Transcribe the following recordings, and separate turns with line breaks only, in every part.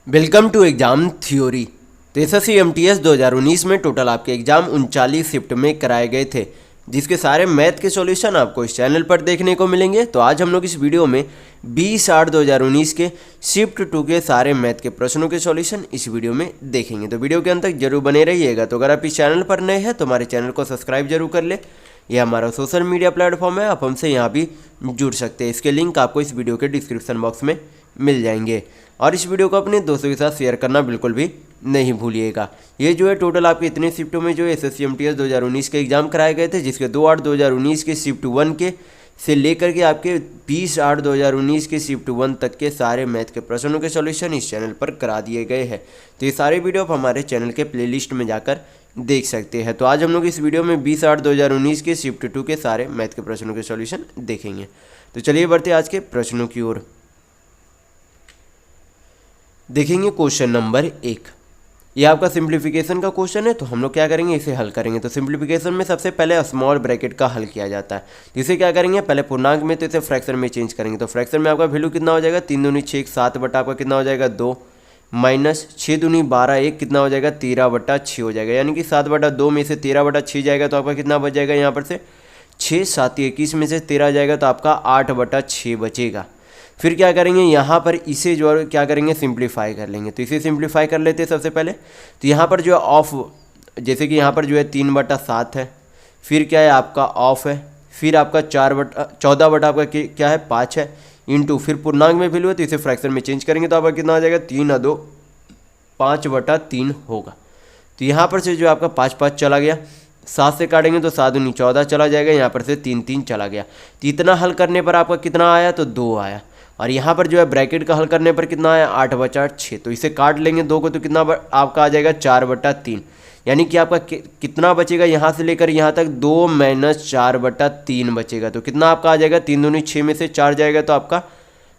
Welcome to exam theory. तो SSC MTS 2019 में total आपके एग्ज़ाम 39 शिफ्ट में कराए गए थे, जिसके सारे मैथ के सॉल्यूशन आपको इस चैनल पर देखने को मिलेंगे। तो आज हम लोग इस वीडियो में 20/8/2019 के शिफ्ट 2 के सारे मैथ के प्रश्नों के सॉल्यूशन इस वीडियो में देखेंगे। तो वीडियो के अंत तक जरूर बने रहिएगा। तो अगर आप इस चैनल पर नए हैं तो हमारे चैनल को सब्सक्राइब जरूर कर ले। यह हमारा सोशल मीडिया प्लेटफॉर्म है, आप हमसे यहाँ भी जुड़ सकते हैं। इसके लिंक आपको इस वीडियो के डिस्क्रिप्शन बॉक्स में मिल जाएंगे। और इस वीडियो को अपने दोस्तों के साथ शेयर करना बिल्कुल भी नहीं भूलिएगा। ये जो है टोटल आपके इतने शिफ्टों में जो एसएससी एमटीएस 2019 के एग्जाम कराए गए थे, जिसके 2/8/2019 के शिफ्ट 1 के से लेकर के आपके 20/8/2019 के शिफ्ट 1 तक के सारे मैथ के प्रश्नों के सॉल्यूशन इस चैनल पर करा दिए गए हैं। तो ये सारे वीडियो आप हमारे चैनल के प्लेलिस्ट में जाकर देख सकते हैं। तो आज हम लोग इस वीडियो में 20/8/2019 के शिफ्ट 2 के सारे मैथ के प्रश्नों के सॉल्यूशन देखेंगे। तो चलिए बढ़ते आज के प्रश्नों की ओर। देखेंगे क्वेश्चन नंबर 1। ये आपका सिंप्लीफिकेशन का क्वेश्चन है, तो हम लोग क्या करेंगे, इसे हल करेंगे। तो सिंप्लीफिकेशन में सबसे पहले स्मॉल ब्रैकेट का हल किया जाता है। इसे क्या करेंगे, पहले पूर्णांक में तो इसे फ्रैक्शन में चेंज करेंगे। तो फ्रैक्शन में आपका वैल्यू कितना हो जाएगा, 3 दूनी 6 7 बटा आपका कितना हो जाएगा 2 माइनस 6 दूनी 12 1 कितना हो जाएगा 13/6 हो जाएगा। यानी कि 7/2 में से 13/6 जाएगा तो आपका कितना बच जाएगा, यहाँ पर से 6 7 21 में से 13 जाएगा तो आपका 8/6 बचेगा। फिर क्या करेंगे, यहाँ पर इसे जो है क्या करेंगे, सिंप्लीफाई कर लेंगे। तो इसे सिंप्लीफाई कर लेते हैं सबसे पहले। तो यहाँ पर जो है ऑफ, जैसे कि यहाँ पर जो है 3/7 है, फिर क्या है आपका ऑफ है, फिर आपका 14 आपका क्या है 5 है, इंटू फिर पूर्णांक में वैल्यू है तो इसे फ्रैक्शन में चेंज करेंगे तो आपका कितना आ जाएगा 3 2 5/3 होगा। तो यहाँ पर से जो आपका 5 5 चला गया, 7 से काटेंगे तो 7 दूनी 14 चला जाएगा, यहाँ पर से 3 3 चला गया। तो इतना हल करने पर आपका कितना आया, तो 2 आया। और यहाँ पर जो है ब्रैकेट का हल करने पर कितना आया 8/6। तो इसे काट लेंगे 2 को तो कितना आपका आ जाएगा 4/3। यानी कि आपका कितना बचेगा, यहाँ से लेकर यहाँ तक 2 - 4/3 बचेगा। तो कितना आपका आ जाएगा, 3 दूनी 6 में से 4 जाएगा तो आपका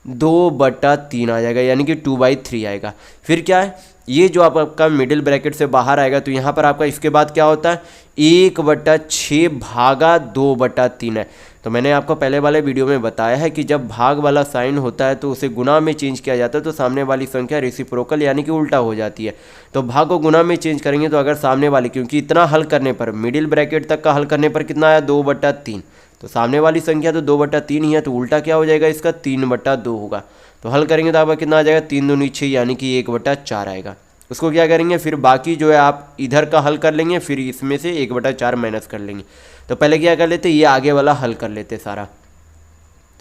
2/3 आ जाएगा, यानी कि 2/3 आएगा। फिर क्या है, ये जो आपका मिडिल ब्रैकेट से बाहर आएगा तो यहाँ पर आपका इसके बाद क्या होता है 1/6 भागा 2/3 है। तो मैंने आपको पहले वाले वीडियो में बताया है कि जब भाग वाला साइन होता है तो उसे गुणा में चेंज किया जाता है, तो सामने वाली संख्या रेसिप्रोकल यानी कि उल्टा हो जाती है। तो भाग को गुणा में चेंज करेंगे तो अगर सामने वाली, क्योंकि इतना हल करने पर मिडिल ब्रैकेट तक का हल करने पर कितना आया 2/3, तो सामने वाली संख्या तो 2/3 ही है, तो उल्टा क्या हो जाएगा इसका 3/2 होगा। तो हल करेंगे तो आपका कितना आ जाएगा 3 दूनी 6 यानी कि 1/4 आएगा। उसको क्या करेंगे, फिर बाकी जो है आप इधर का हल कर लेंगे, फिर इसमें से 1/4 माइनस कर लेंगे। तो पहले क्या कर लेते, ये आगे वाला हल कर लेते सारा।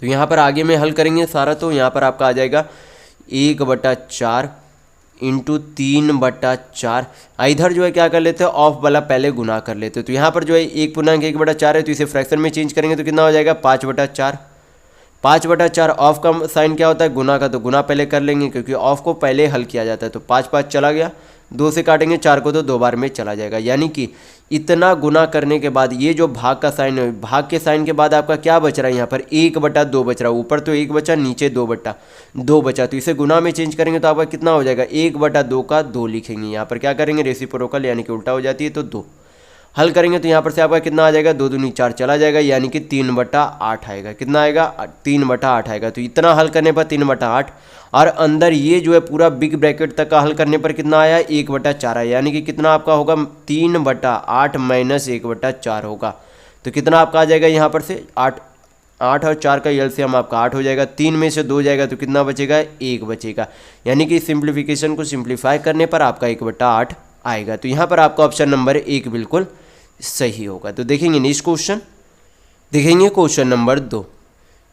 तो यहाँ पर आगे में हल करेंगे सारा, तो यहाँ पर आपका आ जाएगा 1/4 इंटू 3/4। इधर जो है क्या कर लेते हैं, ऑफ वाला पहले गुना कर लेते हैं। तो यहाँ पर जो है 1 पूर्णांक 1/4 है, तो इसे फ्रैक्शन में चेंज करेंगे तो कितना हो जाएगा 5/4। 5/4 ऑफ का साइन क्या होता है, गुना का, तो गुना पहले कर लेंगे क्योंकि ऑफ को पहले हल किया जाता है। तो 5 5 चला गया, 2 से काटेंगे 4 को तो 2 बार में चला जाएगा। यानी कि इतना गुना करने के बाद ये जो भाग का साइन है, भाग के साइन के बाद आपका क्या बच रहा है, यहाँ पर 1/2 बच रहा है। ऊपर तो 1 बचा, नीचे 2/2 बचा। तो इसे गुना में चेंज करेंगे तो आपका कितना हो जाएगा 1/2 का 2 लिखेंगे। यहाँ पर क्या करेंगे, रेसिप्रोकल यानी कि उल्टा हो जाती है, तो 2 हल करेंगे तो यहाँ पर से आपका कितना आ जाएगा 2 दूनी 4 चला जाएगा, यानी कि 3/8 आएगा। कितना आएगा 3/8 आएगा। तो इतना हल करने पर 3/8, और अंदर ये जो है पूरा बिग ब्रैकेट तक का हल करने पर कितना आया 1/4 आया, यानी कि कितना आपका होगा 3/8 माइनस 1/4 होगा। तो कितना आपका आ जाएगा यहाँ पर से 8 और 4 का एलसीएम आपका 8 हो जाएगा। 3 में से 2 जाएगा तो कितना बचेगा 1 बचेगा, यानी कि सिंप्लीफिकेशन को सिंप्लीफाई करने पर आपका 1/8 आएगा। तो यहाँ पर आपका ऑप्शन नंबर 1 बिल्कुल सही होगा। तो देखेंगे नेक्स्ट क्वेश्चन। देखेंगे क्वेश्चन नंबर 2।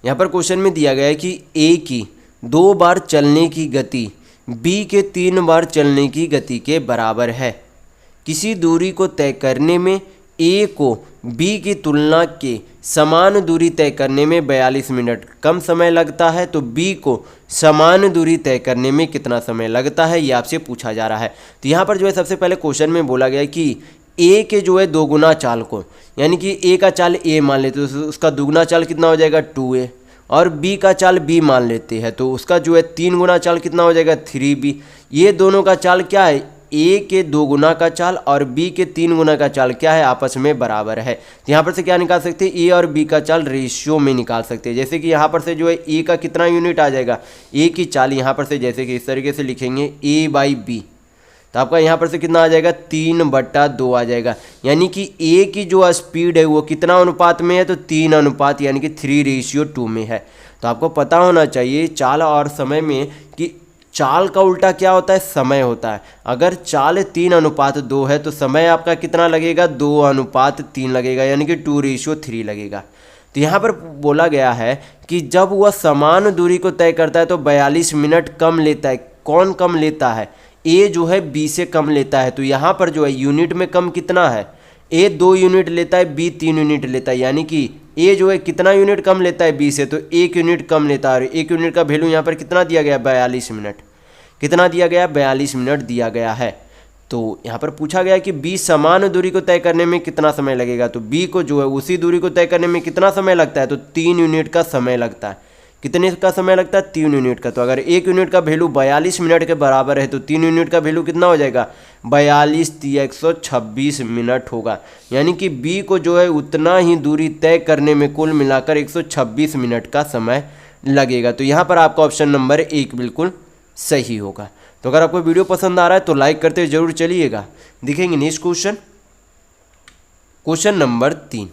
यहाँ पर क्वेश्चन में दिया गया है कि ए की 2 बार चलने की गति बी के 3 बार चलने की गति के बराबर है। किसी दूरी को तय करने में ए को बी की तुलना के समान दूरी तय करने में 42 मिनट कम समय लगता है, तो बी को समान दूरी तय करने में कितना समय लगता है, ये आपसे पूछा जा रहा है। तो यहाँ पर जो है सबसे पहले क्वेश्चन में बोला गया है कि ए के जो है 2 गुना चाल को, यानी कि ए का चाल ए मान लेते तो उसका दुगुना चाल कितना हो जाएगा 2a, और बी का चाल बी मान लेते हैं तो उसका जो है 3 गुना चाल कितना हो जाएगा 3b। ये दोनों का चाल क्या है ए के 2 गुना का चाल और बी के 3 गुना का चाल क्या है, आपस में बराबर है। तो यहाँ पर से क्या निकाल सकते हैं, ए और बी का चाल रेशियो में निकाल सकते हैं। जैसे कि यहाँ पर से जो है ए का कितना यूनिट आ जाएगा, ए की चाल यहाँ पर से जैसे कि इस तरीके से लिखेंगे ए बाई बी, तो आपका यहाँ पर से कितना आ जाएगा 3/2 आ जाएगा। यानी कि ए की जो स्पीड है वो कितना अनुपात में है, तो 3 अनुपात यानी कि 3:2 में है। तो आपको पता होना चाहिए चाल और समय में कि चाल का उल्टा क्या होता है, समय होता है। अगर चाल 3:2 है तो समय आपका कितना लगेगा, 2:3 लगेगा, यानी कि 2:3 लगेगा। तो यहाँ पर बोला गया है कि जब वह समान दूरी को तय करता है तो 42 मिनट कम लेता है। कौन कम लेता है, ए जो है बी से कम लेता है। तो यहाँ पर जो है यूनिट में कम कितना है, ए 2 यूनिट लेता है, बी 3 यूनिट लेता है। यानी कि ए जो है कितना यूनिट कम लेता है बी से, तो 1 यूनिट कम लेता है। और 1 यूनिट का वैल्यू यहाँ पर कितना दिया गया, 42 मिनट। कितना दिया गया, 42 मिनट दिया गया है। तो यहाँ पर पूछा गया कि बी समान दूरी को तय करने में कितना समय लगेगा। तो बी को जो है उसी दूरी को तय करने में कितना समय लगता है, तो 3 यूनिट का समय लगता है। कितने का समय लगता है, 3 यूनिट का। तो अगर 1 यूनिट का वैल्यू 42 मिनट के बराबर है तो 3 यूनिट का वैल्यू कितना हो जाएगा, 42 × 126 मिनट होगा। यानी कि बी को जो है उतना ही दूरी तय करने में कुल मिलाकर 126 मिनट का समय लगेगा। तो यहाँ पर आपका ऑप्शन नंबर 1 बिल्कुल सही होगा। तो अगर आपको वीडियो पसंद आ रहा है तो लाइक करते हुए जरूर चलिएगा। दिखेंगे नेक्स्ट क्वेश्चन, क्वेश्चन नंबर 3।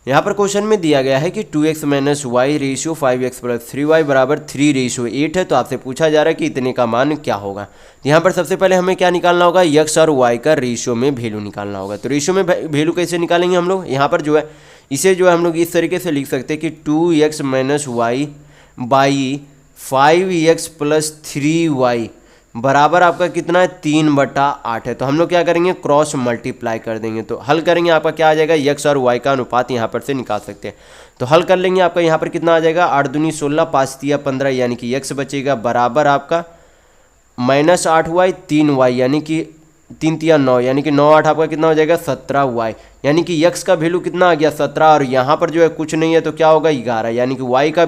यहाँ पर क्वेश्चन में दिया गया है कि 2x - y ratio 5x + 3y = 3:8 है। तो आपसे पूछा जा रहा है कि इतने का मान क्या होगा। तो यहाँ पर सबसे पहले हमें क्या निकालना होगा, x और y का रेशियो में वैल्यू निकालना होगा। तो रेशियो में वैल्यू कैसे निकालेंगे हम लोग, यहाँ पर जो है इसे जो है हम लोग इस तरीके से लिख सकते हैं कि 2x - y / 5x + 3y बराबर आपका कितना है, 3/8 है। तो हम लोग क्या करेंगे, क्रॉस मल्टीप्लाई कर देंगे। तो हल करेंगे, आपका क्या आ जाएगा, x और y का अनुपात यहाँ पर से निकाल सकते हैं। तो हल कर लेंगे, आपका यहाँ पर कितना आ जाएगा, 8 दूनी 16, 5 तिया 15, यानी कि x बचेगा बराबर आपका -8y 3y, यानी कि 3 तिया 9, यानी कि 9 8 आपका कितना हो जाएगा 17y। यानी कि x का वैल्यू कितना आ गया 17, और यहाँ पर जो है कुछ नहीं है तो क्या होगा 11, यानी कि y का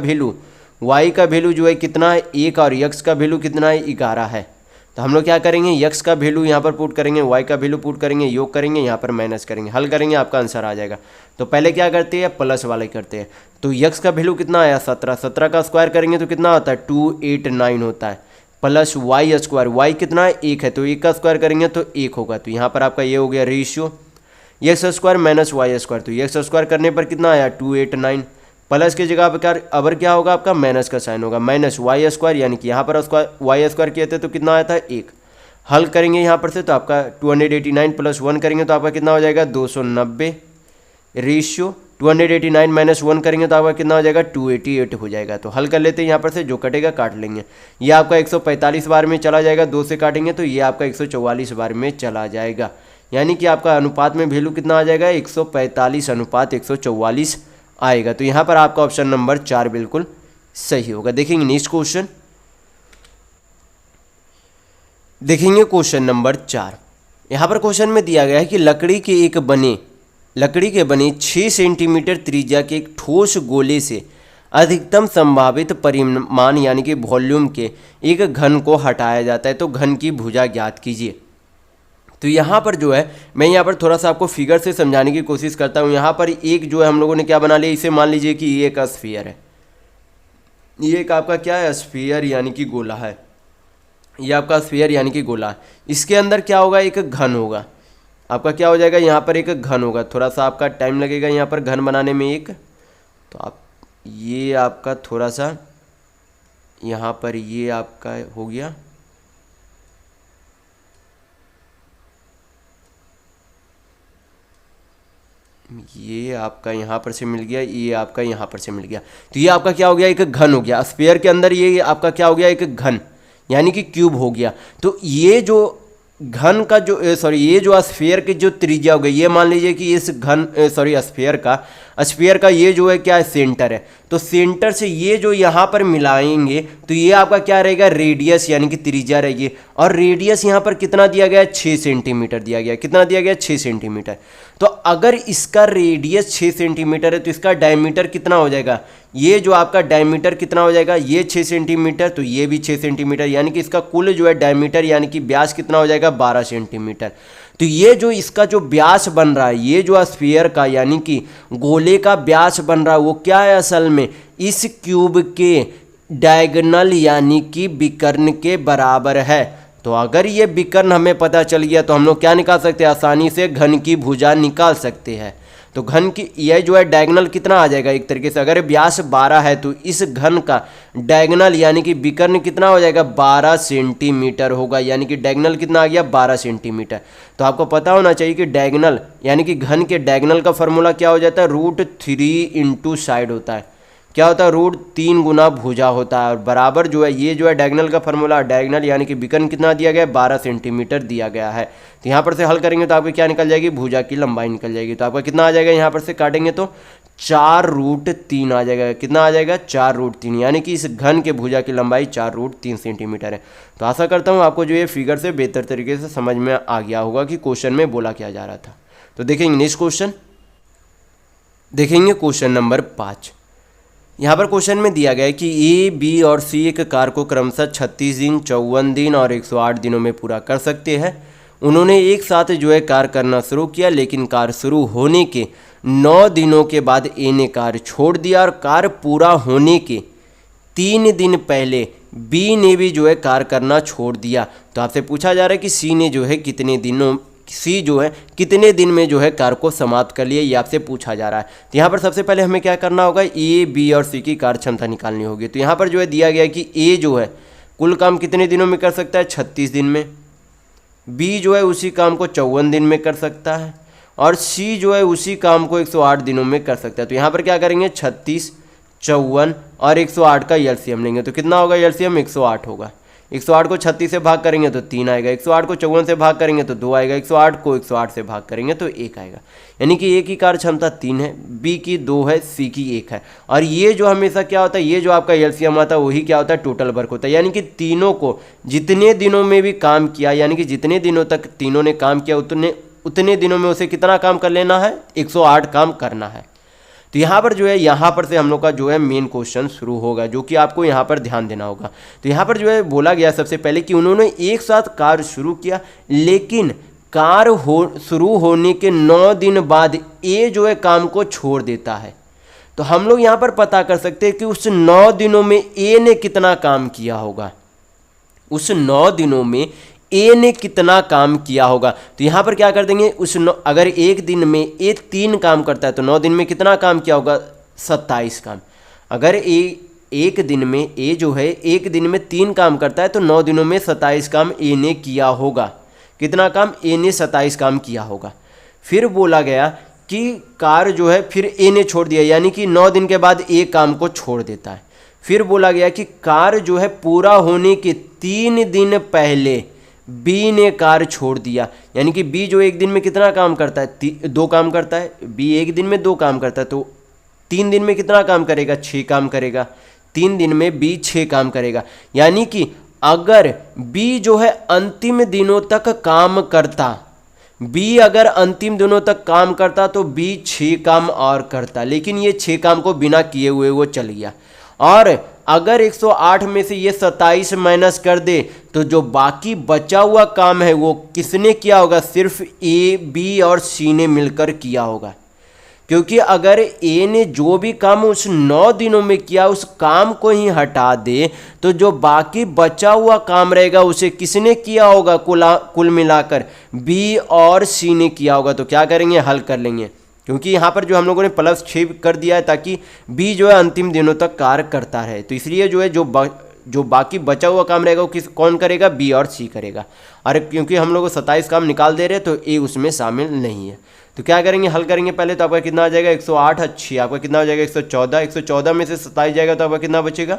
वैल्यू जो है कितना है 1, और x का वैल्यू कितना है 11 है। तो हम लोग क्या करेंगे, x का वैल्यू यहाँ पर पुट करेंगे, y का वैल्यू पुट करेंगे, योग करेंगे, यहाँ पर माइनस करेंगे, हल करेंगे, आपका आंसर आ जाएगा। तो पहले क्या करते हैं, प्लस वाले करते हैं। तो x का वैल्यू कितना आया 17, 17 का स्क्वायर करेंगे तो कितना होता है 289 होता है, प्लस y स्क्वायर, y कितना है 1 है, तो 1 का स्क्वायर करेंगे तो 1 होगा। तो यहाँ पर आपका ये हो गया ratio x square minus y square. तो x स्क्वायर करने पर कितना आया 289, प्लस की जगह पर अबर क्या होगा आपका माइनस का साइन होगा, माइनस वाई स्क्वायर, यानी कि यहाँ पर वाई स्क्वायर किए थे तो कितना आया था 1। हल करेंगे यहाँ पर से तो आपका 289 + 1 करेंगे तो आपका कितना हो जाएगा 290 रेशियो 289 - 1 करेंगे तो आपका कितना हो जाएगा 288 हो जाएगा। तो हल कर लेते हैं, यहाँ पर से जो कटेगा काट लेंगे। ये आपका 145 बार में चला जाएगा, 2 से काटेंगे तो ये आपका 144 बार में चला जाएगा। यानी कि आपका अनुपात में वैल्यू कितना आ जाएगा 145:144 आएगा। तो यहाँ पर आपका ऑप्शन नंबर 4 बिल्कुल सही होगा। देखेंगे नेक्स्ट क्वेश्चन, देखेंगे क्वेश्चन नंबर 4। यहाँ पर क्वेश्चन में दिया गया है कि लकड़ी के बने 6 सेंटीमीटर त्रिज्या के एक ठोस गोले से अधिकतम संभावित परिमाण यानी कि वॉल्यूम के एक घन को हटाया जाता है, तो घन की भुजा ज्ञात कीजिए। तो यहाँ पर जो है मैं यहाँ पर थोड़ा सा आपको फिगर से समझाने की कोशिश करता हूँ। यहाँ पर एक जो है हम लोगों ने क्या बना लिया, इसे मान लीजिए कि ये एक स्फीयर है, ये एक आपका क्या है स्फीयर यानी कि गोला है, ये आपका स्फीयर यानी कि गोला है। इसके अंदर क्या होगा, एक घन होगा, आपका क्या हो जाएगा यहाँ पर एक घन होगा। थोड़ा सा आपका टाइम लगेगा यहाँ पर घन बनाने में एक, तो आप ये आपका थोड़ा सा यहाँ पर ये आपका हो गया, ये आपका यहाँ पर से मिल गया, ये आपका यहाँ पर से मिल गया। तो ये आपका क्या हो गया, एक घन हो गया। स्फीयर के अंदर ये आपका क्या हो गया, एक घन यानी कि क्यूब हो गया। तो ये जो घन का जो ये जो स्फीयर की जो त्रिज्या हो गई, ये मान लीजिए कि इस घन स्फीयर का स्फीयर का ये जो है क्या है, सेंटर है। तो सेंटर से ये जो यहाँ पर मिलाएंगे तो ये आपका क्या रहेगा, रेडियस यानी कि त्रिज्या रहेगी। और रेडियस यहाँ पर कितना दिया गया है, 6 सेंटीमीटर दिया गया। कितना दिया गया, 6 सेंटीमीटर। तो अगर इसका रेडियस 6 सेंटीमीटर है तो इसका डायमीटर कितना हो जाएगा, ये जो आपका डायमीटर कितना हो जाएगा, ये 6 सेंटीमीटर, तो ये भी 6 सेंटीमीटर, यानी कि इसका कुल जो है डायमीटर यानी कि व्यास कितना हो जाएगा, 12 सेंटीमीटर। तो ये जो इसका जो व्यास बन रहा है, ये जो स्फीयर का यानी कि गोले का व्यास बन रहा है, वो क्या है असल में, इस क्यूब के डायगोनल यानी कि विकर्ण के बराबर है। तो अगर ये विकर्ण हमें पता चल गया तो हम लोग क्या निकाल सकते हैं, आसानी से घन की भुजा निकाल सकते हैं। तो घन की यह जो है डायगोनल कितना आ जाएगा, एक तरीके से अगर व्यास 12 है तो इस घन का डायगोनल यानी कि विकर्ण कितना हो जाएगा, 12 सेंटीमीटर होगा। यानी कि डायगोनल कितना आ गया, 12 सेंटीमीटर। तो आपको पता होना चाहिए कि डायगोनल यानी कि घन के डायगोनल का फॉर्मूला क्या हो जाता है, √3 इंटू साइड होता है। क्या होता है, √3 गुना भुजा होता है। और बराबर जो है ये जो है डायगोनल का फॉर्मूला, डायगोनल यानी कि विकर्ण कितना दिया गया है, 12 सेंटीमीटर दिया गया है। तो यहाँ पर से हल करेंगे तो आपकी क्या निकल जाएगी, भुजा की लंबाई निकल जाएगी। तो आपका कितना आ जाएगा, यहाँ पर से काटेंगे तो 4√3 आ जाएगा। कितना आ जाएगा, 4√3, यानी कि इस घन के भुजा की लंबाई 4√3 सेंटीमीटर है। तो आशा करता हूँ आपको जो ये फिगर से बेहतर तरीके से समझ में आ गया होगा कि क्वेश्चन में बोला क्या जा रहा था। तो देखेंगे नेक्स्ट क्वेश्चन, देखेंगे क्वेश्चन नंबर 5। यहाँ पर क्वेश्चन में दिया गया है कि ए, बी और सी एक कार्य को क्रमशः 36 दिन, 54 दिन और 108 दिनों में पूरा कर सकते हैं। उन्होंने एक साथ जो है कार्य करना शुरू किया, लेकिन कार्य शुरू होने के 9 दिनों के बाद ए ने कार्य छोड़ दिया और कार्य पूरा होने के 3 दिन पहले बी ने भी जो है कार्य करना छोड़ दिया। तो आपसे पूछा जा रहा है कि सी ने जो है कितने दिन में जो है कार्य को समाप्त कर लिया, ये आपसे पूछा जा रहा है। तो यहाँ पर सबसे पहले हमें क्या करना होगा, ए, बी और सी की कार्य क्षमता निकालनी होगी। तो यहाँ पर जो है दिया गया है कि ए जो है कुल काम कितने दिनों में कर सकता है, 36 दिन में। बी जो है उसी काम को 54 दिन में कर सकता है और सी जो है उसी काम को 108 दिनों में कर सकता है। तो यहाँ पर क्या करेंगे, 36, 54 और 108 का एलसीएम लेंगे। तो कितना होगा एलसीएम, 108 होगा। 108 को 36 से भाग करेंगे तो 3 आएगा, 108 को 54 से भाग करेंगे तो 2 आएगा, 108 को 108 से भाग करेंगे तो 1 आएगा। यानी कि ए की कार्य क्षमता 3 है, बी की 2 है, सी की 1 है। और ये जो हमेशा क्या होता है, ये जो आपका एलसीएम आता है वही क्या होता है, टोटल वर्क होता है। यानी कि तीनों को जितने दिनों में भी काम किया, यानी कि जितने दिनों तक तीनों ने काम किया उतने दिनों में उसे कितना काम कर लेना है, 108 काम करना है। तो यहाँ पर जो है, यहाँ पर से हम लोग का जो है मेन क्वेश्चन शुरू होगा, जो कि आपको यहाँ पर ध्यान देना होगा। तो यहाँ पर जो है बोला गया सबसे पहले कि उन्होंने एक साथ कार्य शुरू किया, लेकिन कार्य शुरू होने के 9 दिन बाद ए जो है काम को छोड़ देता है। तो हम लोग यहाँ पर पता कर सकते हैं कि उस 9 दिनों में ए ने कितना काम किया होगा, उस 9 दिनों में ए ने कितना काम किया होगा। तो यहाँ पर क्या कर देंगे, अगर एक दिन में ए 3 काम करता है तो 9 दिन में कितना काम किया होगा, 27 काम। अगर एक दिन में ए जो है एक दिन में 3 काम करता है तो 9 दिनों में 27 काम ए ने किया होगा। कितना काम, ए ने 27 काम किया होगा। फिर बोला गया कि कार्य जो है फिर ए ने छोड़ दिया, यानी कि 9 दिन के बाद ए काम को छोड़ देता है। फिर बोला गया कि कार्य जो है पूरा होने के 3 दिन पहले बी ने कार्य छोड़ दिया, यानी कि बी जो एक दिन में कितना काम करता है, 2 काम करता है। बी एक दिन में 2 काम करता है तो 3 दिन में कितना काम करेगा, 6 काम करेगा। 3 दिन में बी 6 काम करेगा। यानी कि अगर बी जो है अंतिम दिनों तक काम करता, बी अगर अंतिम दिनों तक काम करता तो बी 6 काम और करता, लेकिन ये 6 काम को बिना किए हुए वो चल गया। और अगर 108 में से ये 27 माइनस कर दे तो जो बाकी बचा हुआ काम है वो किसने किया होगा, सिर्फ ए, बी और सी ने मिलकर किया होगा। क्योंकि अगर ए ने जो भी काम उस 9 दिनों में किया उस काम को ही हटा दे तो जो बाकी बचा हुआ काम रहेगा उसे किसने किया होगा, कुल मिलाकर बी और सी ने किया होगा। तो क्या करेंगे, हल कर लेंगे, क्योंकि यहाँ पर जो हम लोगों ने +6 कर दिया है ताकि बी जो है अंतिम दिनों तक कार्य करता रहे। तो इसलिए जो है जो बाकी बचा हुआ काम रहेगा वो कौन करेगा, बी और सी करेगा। और क्योंकि हम लोग 27 काम निकाल दे रहे हैं तो ए उसमें शामिल नहीं है। तो क्या करेंगे, हल करेंगे पहले। तो आपका कितना आ जाएगा, 108 अच्छी आपका कितना हो जाएगा, 114। 114 में से 27 जाएगा तो आपका कितना बचेगा,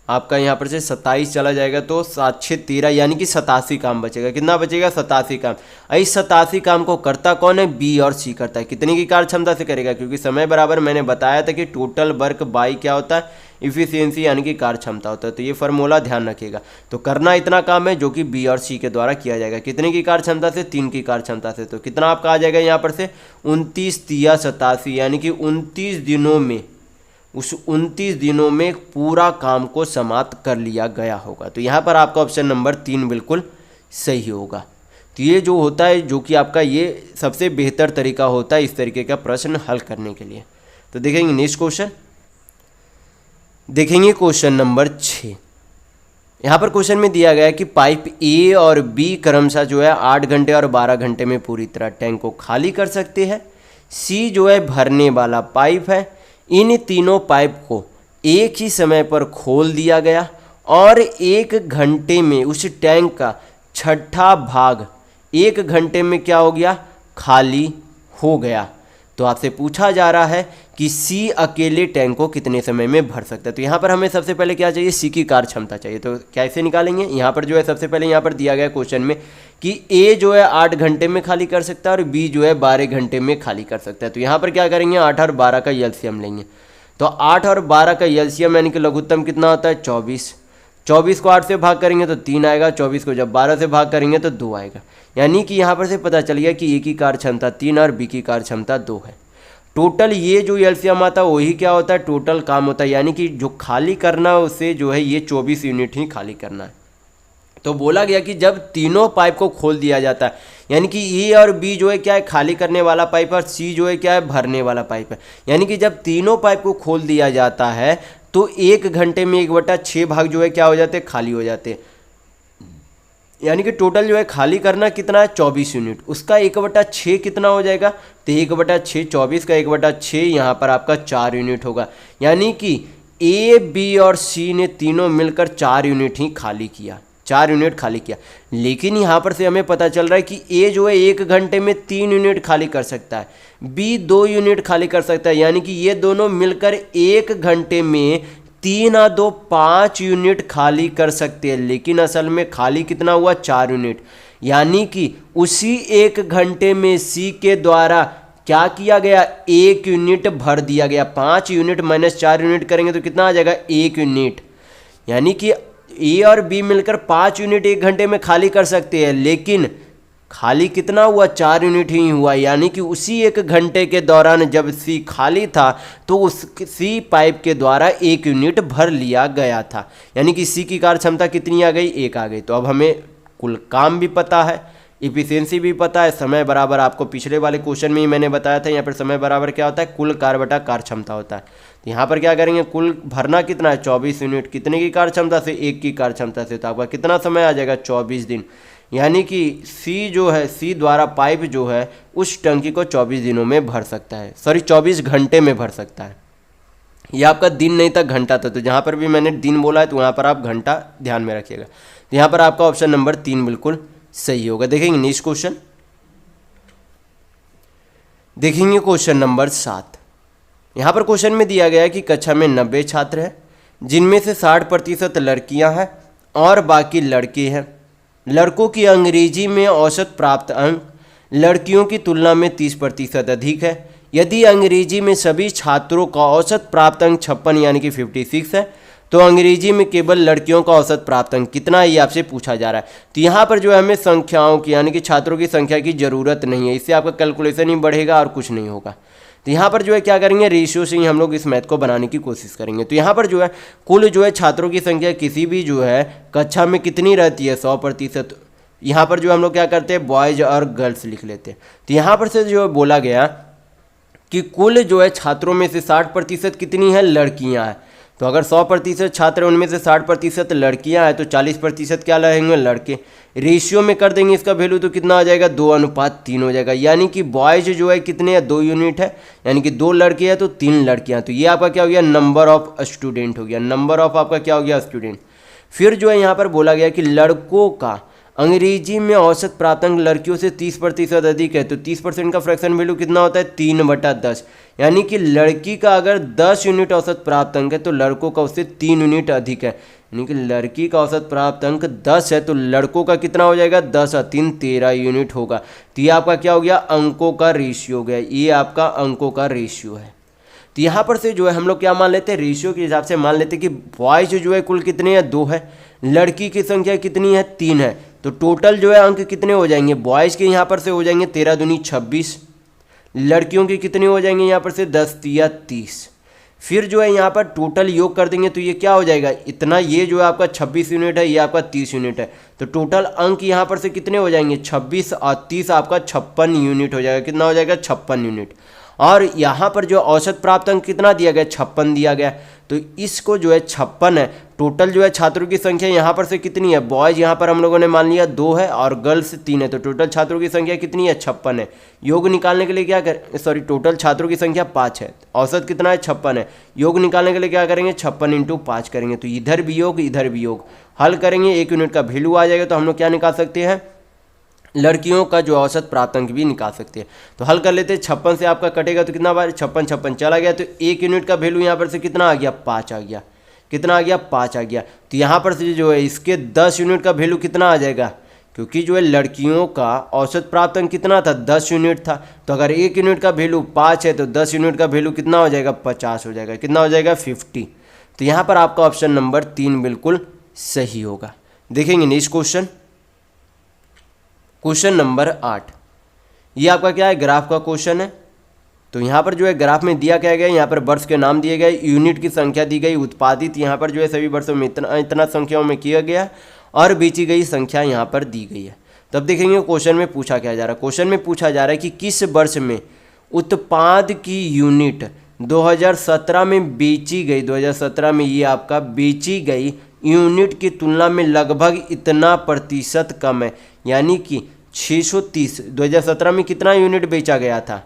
आपका यहाँ पर से 27 चला जाएगा तो 7 6 13 यानी कि 87 काम बचेगा। कितना बचेगा? 87 काम। इस 87 काम को करता कौन है? बी और सी करता है। कितने की कार्य क्षमता से करेगा? क्योंकि समय बराबर मैंने बताया था कि टोटल वर्क बाई क्या होता है? इफिशियंसी यानी कि कार्य क्षमता होता है। तो ये फार्मूला ध्यान रखिएगा। तो करना इतना काम है जो कि बी और सी के द्वारा किया जाएगा। कितने की कार्य क्षमता से? 3 की कार्य क्षमता से। तो कितना आपका आ जाएगा यहाँ पर से? 29 तिया 87 यानी कि 29 दिनों में, उस 29 दिनों में पूरा काम को समाप्त कर लिया गया होगा। तो यहाँ पर आपका ऑप्शन नंबर 3 बिल्कुल सही होगा। तो ये जो होता है, जो कि आपका ये सबसे बेहतर तरीका होता है इस तरीके का प्रश्न हल करने के लिए। तो देखेंगे नेक्स्ट क्वेश्चन, देखेंगे क्वेश्चन नंबर 6। यहाँ पर क्वेश्चन में दिया गया है कि पाइप ए और बी क्रमशः जो है 8 घंटे और 12 घंटे में पूरी तरह टैंक को खाली कर सकते हैं। सी जो है भरने वाला पाइप है। इन तीनों पाइप को एक ही समय पर खोल दिया गया और 1 घंटे में उस टैंक का छठा भाग 1 घंटे में क्या हो गया? खाली हो गया। तो आपसे पूछा जा रहा है कि सी अकेले टैंक को कितने समय में भर सकता है। तो यहाँ पर हमें सबसे पहले क्या चाहिए? सी की कार्य क्षमता चाहिए। तो कैसे निकालेंगे? यहाँ पर जो है सबसे पहले यहाँ पर दिया गया क्वेश्चन में कि ए जो है 8 घंटे में खाली कर सकता है और बी जो है 12 घंटे में खाली कर सकता है। तो यहाँ पर क्या करेंगे? 8 और 12 का एलसीएम लेंगे। तो 8 और 12 का एलसीएम यानी कि लघुत्तम कितना होता है? 24। 24 को 8 से भाग करेंगे तो 3 आएगा। 24 को जब 12 से भाग करेंगे तो 2 आएगा। यानी कि यहाँ पर से पता चल गया कि ए की कार्य क्षमता 3 और बी की कार्य क्षमता 2 है। टोटल ये जो एलसीएम आता है वही क्या होता है? टोटल काम होता है। यानी कि जो खाली करना है उसे जो है ये 24 यूनिट ही खाली करना है। तो बोला गया कि जब तीनों पाइप को खोल दिया जाता है, यानी कि ए और बी जो है क्या है? खाली करने वाला पाइप और सी जो है क्या है? भरने वाला पाइप है। यानी कि जब तीनों पाइप को खोल दिया जाता है तो 1 घंटे में 1/6 भाग जो है क्या हो जाते हैं? खाली हो जाते हैं। यानी कि टोटल जो है खाली करना कितना है? 24 यूनिट। उसका 1/6 कितना हो जाएगा? तो 1/6 24 का 1/6 यहाँ पर आपका 4 यूनिट होगा। यानी कि ए बी और सी ने तीनों मिलकर 4 यूनिट ही खाली किया, 4 यूनिट खाली किया। लेकिन यहाँ पर से हमें पता चल रहा है कि ए जो है 1 घंटे में 3 यूनिट खाली कर सकता है, बी 2 यूनिट खाली कर सकता है। यानी कि ये दोनों मिलकर 1 घंटे में 3 और 2 5 यूनिट खाली कर सकते हैं। लेकिन असल में खाली कितना हुआ? 4 यूनिट। यानी कि उसी 1 घंटे में सी के द्वारा क्या किया गया? 1 यूनिट भर दिया गया। 5 यूनिट माइनस 4 यूनिट करेंगे तो कितना आ जाएगा? 1 यूनिट। यानी कि ए और बी मिलकर 5 यूनिट 1 घंटे में खाली कर सकते हैं, लेकिन खाली कितना हुआ? 4 यूनिट ही हुआ। यानी कि उसी 1 घंटे के दौरान जब सी खाली था तो उस सी पाइप के द्वारा 1 यूनिट भर लिया गया था। यानी कि सी की कार्य क्षमता कितनी आ गई? 1 आ गई। तो अब हमें कुल काम भी पता है, इफिशियंसी भी पता है, समय बराबर आपको पिछले वाले क्वेश्चन में ही मैंने बताया था। यहाँ पर समय बराबर क्या होता है? कुल कार्य बटा कार्य क्षमता होता है। तो यहाँ पर क्या करेंगे? कुल भरना कितना है? 24 यूनिट। कितने की कार्य क्षमता से? 1 की कार्य क्षमता से। तो आपका कितना समय आ जाएगा? 24 दिन। यानी कि सी जो है, सी द्वारा पाइप जो है उस टंकी को 24 दिनों में भर सकता है, सॉरी 24 घंटे में भर सकता है। ये आपका दिन नहीं था, घंटा था। तो जहाँ पर भी मैंने दिन बोला है तो वहाँ पर आप घंटा ध्यान में रखिएगा। तो यहाँ पर आपका ऑप्शन नंबर 3 बिल्कुल सही होगा। देखेंगे नेक्स्ट क्वेश्चन, देखेंगे क्वेश्चन नंबर 7। यहाँ पर क्वेश्चन में दिया गया है कि कक्षा में 90 छात्र हैं, जिनमें से 60% लड़कियां हैं और बाकी लड़के हैं। लड़कों की अंग्रेजी में औसत प्राप्त अंक लड़कियों की तुलना में 30% अधिक है। यदि अंग्रेजी में सभी छात्रों का औसत प्राप्त अंक 56 यानी कि 56 है, तो अंग्रेजी में केवल लड़कियों का औसत प्राप्त अंक कितना है, ये आपसे पूछा जा रहा है। तो यहाँ पर जो है हमें संख्याओं की यानी कि छात्रों की संख्या की ज़रूरत नहीं है, इससे आपका कैलकुलेशन ही बढ़ेगा और कुछ नहीं होगा। तो यहाँ पर जो है क्या करेंगे? रेशियो से ही हम लोग इस मैथ को बनाने की कोशिश करेंगे। तो यहाँ पर जो है कुल जो है छात्रों की संख्या किसी भी जो है कक्षा में कितनी रहती है? 100%। यहाँ पर जो हम लोग क्या करते हैं? बॉयज़ और गर्ल्स लिख लेते हैं। तो यहाँ पर से जो बोला गया कि कुल जो है छात्रों में से 60% कितनी है? लड़कियाँ हैं। तो अगर 100% छात्र उनमें से 60% लड़कियां हैं तो 40% क्या रहेंगे? लड़के। रेशियो में कर देंगे इसका वैल्यू तो कितना आ जाएगा? 2:3 हो जाएगा। यानी कि बॉयज जो है कितने हैं? 2 यूनिट है, यानी कि 2 लड़के हैं तो 3 लड़कियां। तो ये आपका क्या हो गया? नंबर ऑफ स्टूडेंट हो गया। नंबर ऑफ आपका क्या हो गया? स्टूडेंट। फिर जो है यहाँ पर बोला गया कि लड़कों का अंग्रेजी में औसत प्राप्त अंक लड़कियों से 30% अधिक है। तो 30% का फ्रैक्शन वैल्यू कितना होता है? 3/10। यानी कि लड़की का अगर 10 यूनिट औसत प्राप्त अंक है तो लड़कों का उससे 3 यूनिट अधिक है। यानी कि लड़की का औसत प्राप्त अंक 10 है तो लड़कों का कितना हो जाएगा, 10 और 3 13 यूनिट होगा। तो ये आपका क्या हो गया, अंकों का रेशियो हो गया, ये आपका अंकों का रेशियो है। तो यहाँ पर से जो है हम लोग क्या मान लेते हैं, रेशियो के हिसाब से मान लेते हैं कि बॉयज जो है कुल कितने हैं, 2 है, लड़की की संख्या कितनी है, 3 है। तो टोटल जो है अंक कितने हो जाएंगे, बॉयज़ के यहाँ पर से हो जाएंगे 13 दूनी 26, लड़कियों के कितने हो जाएंगे यहाँ पर से 10 तिया 30। फिर जो है यहाँ पर टोटल योग कर देंगे तो ये क्या हो जाएगा, इतना, ये जो है आपका 26 यूनिट है, ये आपका 30 यूनिट है। तो टोटल अंक यहाँ पर से कितने हो जाएंगे, 26 और 30 आपका 56 यूनिट हो जाएगा। कितना हो जाएगा, 56 यूनिट। और यहाँ पर जो औसत प्राप्त अंक कितना दिया गया, 56 दिया गया। तो इसको जो है 56 है, टोटल जो है छात्रों की संख्या यहाँ पर से कितनी है, बॉयज़ यहाँ पर हम लोगों ने मान लिया 2 है और गर्ल्स 3 है, तो टोटल छात्रों की संख्या कितनी है, 56 है। योग निकालने के लिए क्या कर, सॉरी टोटल छात्रों की संख्या 5 है, औसत कितना है, 56 है। योग निकालने के लिए क्या करेंगे, 56 × 5 करेंगे, तो इधर भी योग इधर भी योग, हल करेंगे 1 यूनिट का वैल्यू आ जाएगा। तो हम लोग क्या निकाल सकते हैं, लड़कियों का जो औसत प्राप्त अंक भी निकाल सकते हैं। तो हल कर लेते हैं, 56 से आपका कटेगा तो कितना बार, 56 चला गया, तो 1 यूनिट का वैल्यू यहाँ पर से कितना आ गया, 5 आ गया। कितना आ गया, 5 आ गया। तो यहाँ पर से जो है इसके 10 यूनिट का वैल्यू कितना आ जाएगा, क्योंकि जो है लड़कियों का औसत प्राप्त अंक कितना था, 10 यूनिट था। तो अगर 1 यूनिट का वैल्यू 5 है तो 10 यूनिट का वैल्यू कितना हो जाएगा, 50 हो जाएगा। कितना हो जाएगा, 50। तो यहाँ पर आपका ऑप्शन नंबर 3 बिल्कुल सही होगा। देखेंगे नेक्स्ट क्वेश्चन, क्वेश्चन नंबर 8। ये आपका क्या है, ग्राफ का क्वेश्चन है। तो यहाँ पर जो है ग्राफ में दिया क्या गया, यहाँ पर वर्ष के नाम दिए गए, यूनिट की संख्या दी गई, उत्पादित यहाँ पर जो है सभी वर्षों में इतना संख्याओं में किया गया और बेची गई संख्या यहाँ पर दी गई है। तब देखेंगे क्वेश्चन में पूछा क्या जा रहा है। क्वेश्चन में पूछा जा रहा है कि किस वर्ष में उत्पाद की यूनिट 2017 में बेची गई, 2017 में ये आपका बेची गई यूनिट की तुलना में लगभग इतना प्रतिशत कम है, यानी कि 630। 2017 में कितना यूनिट बेचा गया था,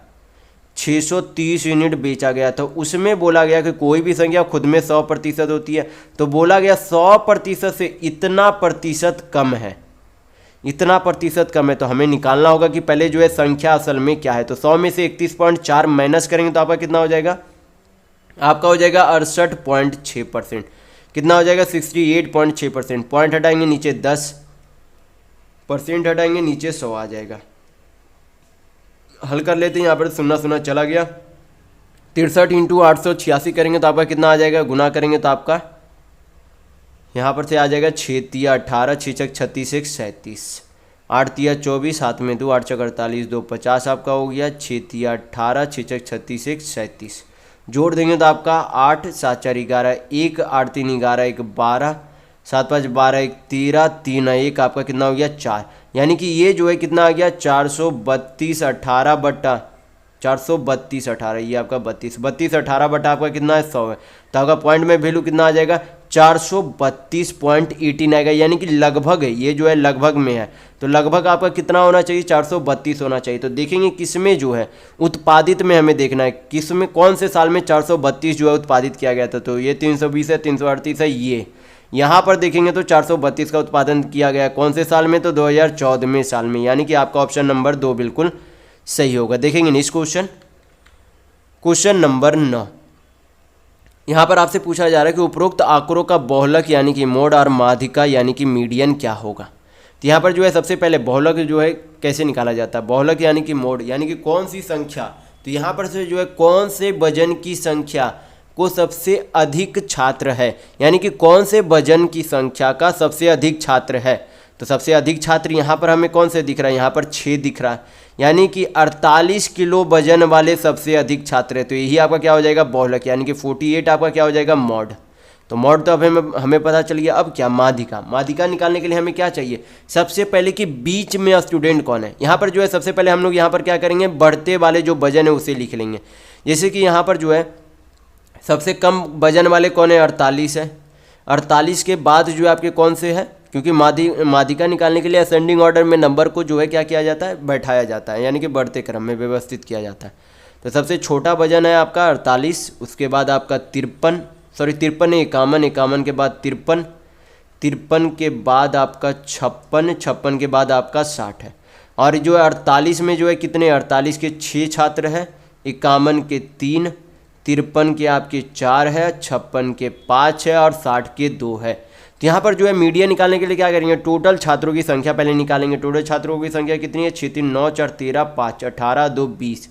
630 यूनिट बेचा गया था। उसमें बोला गया कि कोई भी संख्या खुद में 100% होती है, तो बोला गया 100% से इतना प्रतिशत कम है, इतना प्रतिशत कम है। तो हमें निकालना होगा कि पहले जो है संख्या असल में क्या है। तो 100 में से 31.4 माइनस करेंगे तो आपका कितना हो जाएगा, आपका हो जाएगा 68.6%। कितना हो जाएगा, 68.6%। पॉइंट हटाएंगे नीचे 10% हटाएंगे नीचे 100 आ जाएगा। हल कर लेते हैं, यहाँ पर 0 चला गया। 63 × 886 करेंगे तो आपका कितना आ जाएगा, गुना करेंगे तो आपका यहाँ पर से आ जाएगा 6 तिया 18, 6 छक 36, 1 37, 8 तिया 24, 7 में 2, 8 चक 48, 2 50 आपका हो गया। 6 तिया 18, 6 छक 36, 1 37, जोड़ देंगे तो आपका 8 7 4 11, 1 8 3 11, 1 12, 7 5 12, 1 13, 3 1 आपका कितना हो गया, 4। यानी कि ये जो है कितना आ गया, 432 18 बट्टा 432 18, ये आपका 32 18 बटा आपका कितना है, 100 है। तो आपका पॉइंट में वैल्यू कितना आ जाएगा, 432.18 आएगा, यानी कि लगभग है, ये जो है लगभग में है। तो लगभग आपका कितना होना चाहिए, 432 होना चाहिए। तो देखेंगे किसमें जो है उत्पादित में हमें देखना है, किसमें कौन से साल में 432 जो है उत्पादित किया गया था। तो ये 320 है, 338 है, ये यहाँ पर देखेंगे तो 432 का उत्पादन किया गया कौन से साल में, तो 2014 साल में, यानी कि आपका ऑप्शन नंबर 2 बिल्कुल सही होगा। देखेंगे नेक्स्ट क्वेश्चन, क्वेश्चन नंबर 9। यहाँ पर आपसे पूछा जा रहा है कि उपरोक्त आंकड़ों का बहुलक यानी कि मोड और माध्यिका यानी कि मीडियन क्या होगा। तो यहाँ पर जो है सबसे पहले बहुलक जो है कैसे निकाला जाता है, बहुलक यानी कि मोड यानी कि कौन सी संख्या। तो यहाँ पर से जो है कौन से वजन की संख्या को सबसे अधिक छात्र है, यानी कि कौन से वजन की संख्या का सबसे अधिक छात्र है। तो सबसे अधिक छात्र यहाँ पर हमें कौन से दिख रहा है, यहाँ पर 6 दिख रहा है, यानी कि 48 किलो वजन वाले सबसे अधिक छात्र है। तो यही आपका क्या हो जाएगा, बहुलक, यानी कि 48 आपका क्या हो जाएगा, मॉड। तो मॉड तो अब हमें पता चल गया। अब क्या, माध्यिका। माध्यिका निकालने के लिए हमें क्या चाहिए, सबसे पहले कि बीच में स्टूडेंट कौन है। यहाँ पर जो है सबसे पहले हम लोग यहाँ पर क्या करेंगे, बढ़ते वाले जो वजन है उसे लिख लेंगे। जैसे कि यहाँ पर जो है सबसे कम वजन वाले कौन है, 48 है। 48 के बाद जो है आपके कौन से है, क्योंकि माध्यिका निकालने के लिए असेंडिंग ऑर्डर में नंबर को जो है क्या किया जाता है, बैठाया जाता है, यानी कि बढ़ते क्रम में व्यवस्थित किया जाता है। तो सबसे छोटा वजन है आपका 48, उसके बाद आपका 53 नहीं, 51, 51 के बाद 53, 53 के बाद आपका 56, 56 के बाद आपका 60 है। और जो है 48 में जो है कितने, 48 के 6 छात्र हैं, 51 के 3, 53 के आपके 4 है, 56 के 5 है और 60 के 2 है। तो यहाँ पर जो है मीडियन निकालने के लिए क्या करेंगे, टोटल छात्रों की संख्या पहले निकालेंगे। टोटल छात्रों की संख्या कितनी है, 6 3 9 4 13 5 18 2 20।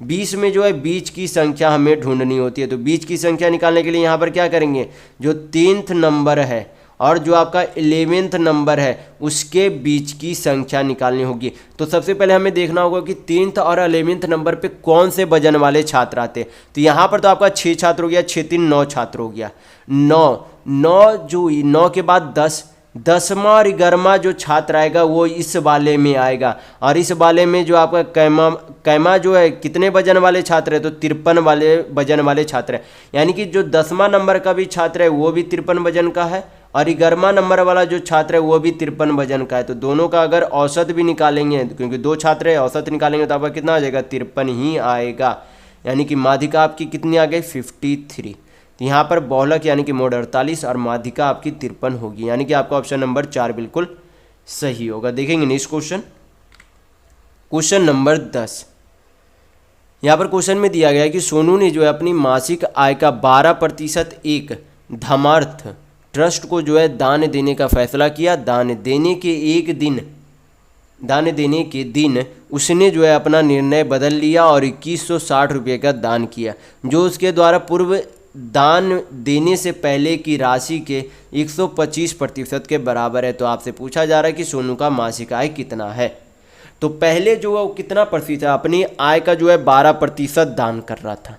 20 में जो है बीच की संख्या हमें ढूंढनी होती है। तो बीच की संख्या निकालने के लिए यहाँ पर क्या करेंगे, जो 10th नंबर है और जो आपका 11th नंबर है उसके बीच की संख्या निकालनी होगी। तो सबसे पहले हमें देखना होगा कि 10th और 11th नंबर पे कौन से वजन वाले छात्र आते हैं। तो यहाँ पर तो आपका 6 छात्र हो गया, 6 3 9 छात्र हो गया। 9 जो 9 के बाद 10, 10वां और 11वां जो छात्र आएगा वो इस वाले में आएगा। और इस वाले में जो आपका कैमा जो है कितने वजन वाले छात्र है, तो 53 वाले वजन वाले छात्र है। यानी कि जो 10वां नंबर का भी छात्र है वो भी 53 वजन का है और 11वां नंबर वाला जो छात्र है वो भी 53 वजन का है। तो दोनों का अगर औसत भी निकालेंगे, क्योंकि 2 छात्र है, औसत निकालेंगे तो आपका कितना आ जाएगा, 53 ही आएगा। यानी कि माध्यिका आपकी कितनी आ गई, 53। तो यहाँ पर बहुलक यानी कि मोड 48 और माध्यिका आपकी 53 होगी। यानी कि आपका ऑप्शन नंबर 4 बिल्कुल सही होगा। देखेंगे नेक्स्ट क्वेश्चन, क्वेश्चन नंबर 10। यहाँ पर क्वेश्चन में दिया गया है कि सोनू ने जो है अपनी मासिक आय का 12% एक धर्मार्थ ट्रस्ट को जो है दान देने का फैसला किया। दान देने के दिन उसने जो है अपना निर्णय बदल लिया और 2160 रुपये का दान किया, जो उसके द्वारा पूर्व दान देने से पहले की राशि के 125% के बराबर है। तो आपसे पूछा जा रहा है कि सोनू का मासिक आय कितना है। तो पहले जो है वो कितना प्रतिशत, अपनी आय का जो है 12% दान कर रहा था।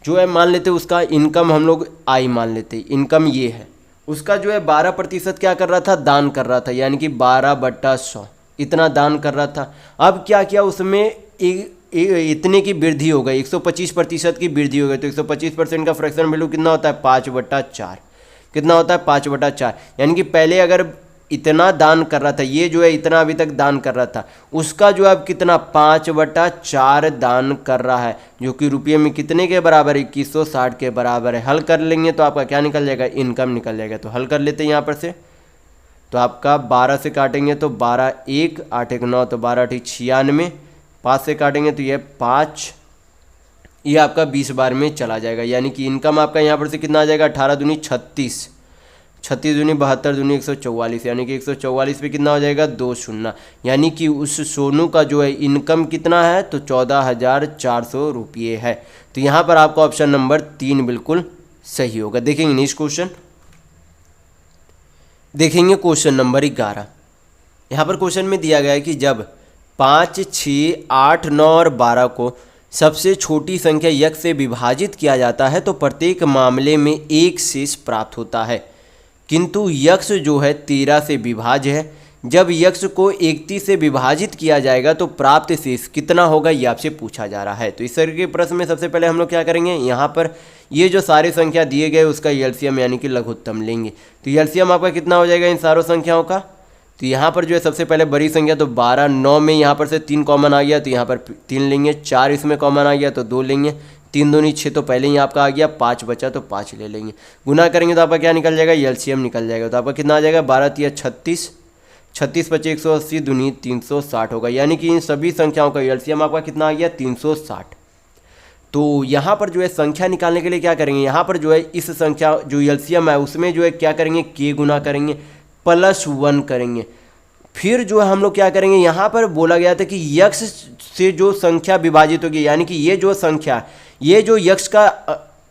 जो है मान लेते उसका इनकम, हम लोग आय मान लेते, इनकम ये है, उसका जो है 12% क्या कर रहा था, दान कर रहा था। यानी कि 12/100 इतना दान कर रहा था। अब क्या किया, उसमें इतने की वृद्धि हो गई, 125% की वृद्धि हो गई। तो 125% का फ्रैक्शन वैल्यू कितना होता है, 5/4। कितना होता है, 5/4। यानी कि पहले अगर इतना दान कर रहा था, ये जो है इतना अभी तक दान कर रहा था, उसका जो है अब कितना, 5/4 दान कर रहा है, जो कि रुपये में कितने के बराबर है, 2160 के बराबर है। हल कर लेंगे तो आपका क्या निकल जाएगा, इनकम निकल जाएगा। तो हल कर लेते हैं यहाँ पर से। तो आपका 12 से काटेंगे तो 12 1 8 1 9, तो 12 8 96। 5 से काटेंगे तो ये 5, ये आपका 20 बार में चला जाएगा। यानी कि इनकम आपका यहाँ पर से कितना आ जाएगा, 18 दूनी 36, 36 दूनी 72 दूनी 144। यानी कि 144 पे कितना हो जाएगा, 2 शून्य। यानी कि उस सोनू का जो है इनकम कितना है, तो 14,400 रुपये है। तो यहाँ पर आपका ऑप्शन नंबर 3 बिल्कुल सही होगा। देखेंगे नेक्स्ट क्वेश्चन, देखेंगे क्वेश्चन नंबर 11। यहाँ पर क्वेश्चन में दिया गया है कि जब 5 6 8 9 और 12 को सबसे छोटी संख्या यक्ष से विभाजित किया जाता है तो प्रत्येक मामले में एक शेष प्राप्त होता है, किंतु यक्ष जो है 13 से विभाज्य है। जब यक्ष को 31 से विभाजित किया जाएगा तो प्राप्त शेष कितना होगा, ये आपसे पूछा जा रहा है। तो इस तरह के प्रश्न में सबसे पहले हम लोग क्या करेंगे, यहाँ पर ये जो सारी संख्या दिए गए उसका एलसीएम यानी कि लघुत्तम लेंगे। तो एलसीएम आपका कितना हो जाएगा इन सारों संख्याओं का। तो यहाँ पर जो है सबसे पहले बड़ी संख्या तो 12, 9 में यहाँ पर से 3 कॉमन आ गया तो यहाँ पर 3 लेंगे, 4 इसमें कॉमन आ गया तो 2 लेंगे, 3 दूनी 6 तो पहले ही आपका आ गया, 5 बचा तो 5 ले लेंगे। गुना करेंगे तो आपका क्या निकल जाएगा, एलसीएम निकल जाएगा। तो आपका कितना आ जाएगा, 12 3 36, 36 25 180 दूनी 360 होगा। यानी कि इन सभी संख्याओं का एलसीएम आपका कितना आ गया, 360। तो यहाँ पर जो है संख्या निकालने के लिए क्या करेंगे, यहाँ पर जो है इस संख्या जो एलसीएम है उसमें जो है क्या करेंगे, के गुना करेंगे, +1 करेंगे। फिर जो है हम लोग क्या करेंगे, यहाँ पर बोला गया था कि यक्ष से जो संख्या विभाजित होगी, यानी कि ये जो संख्या, ये जो यक्ष का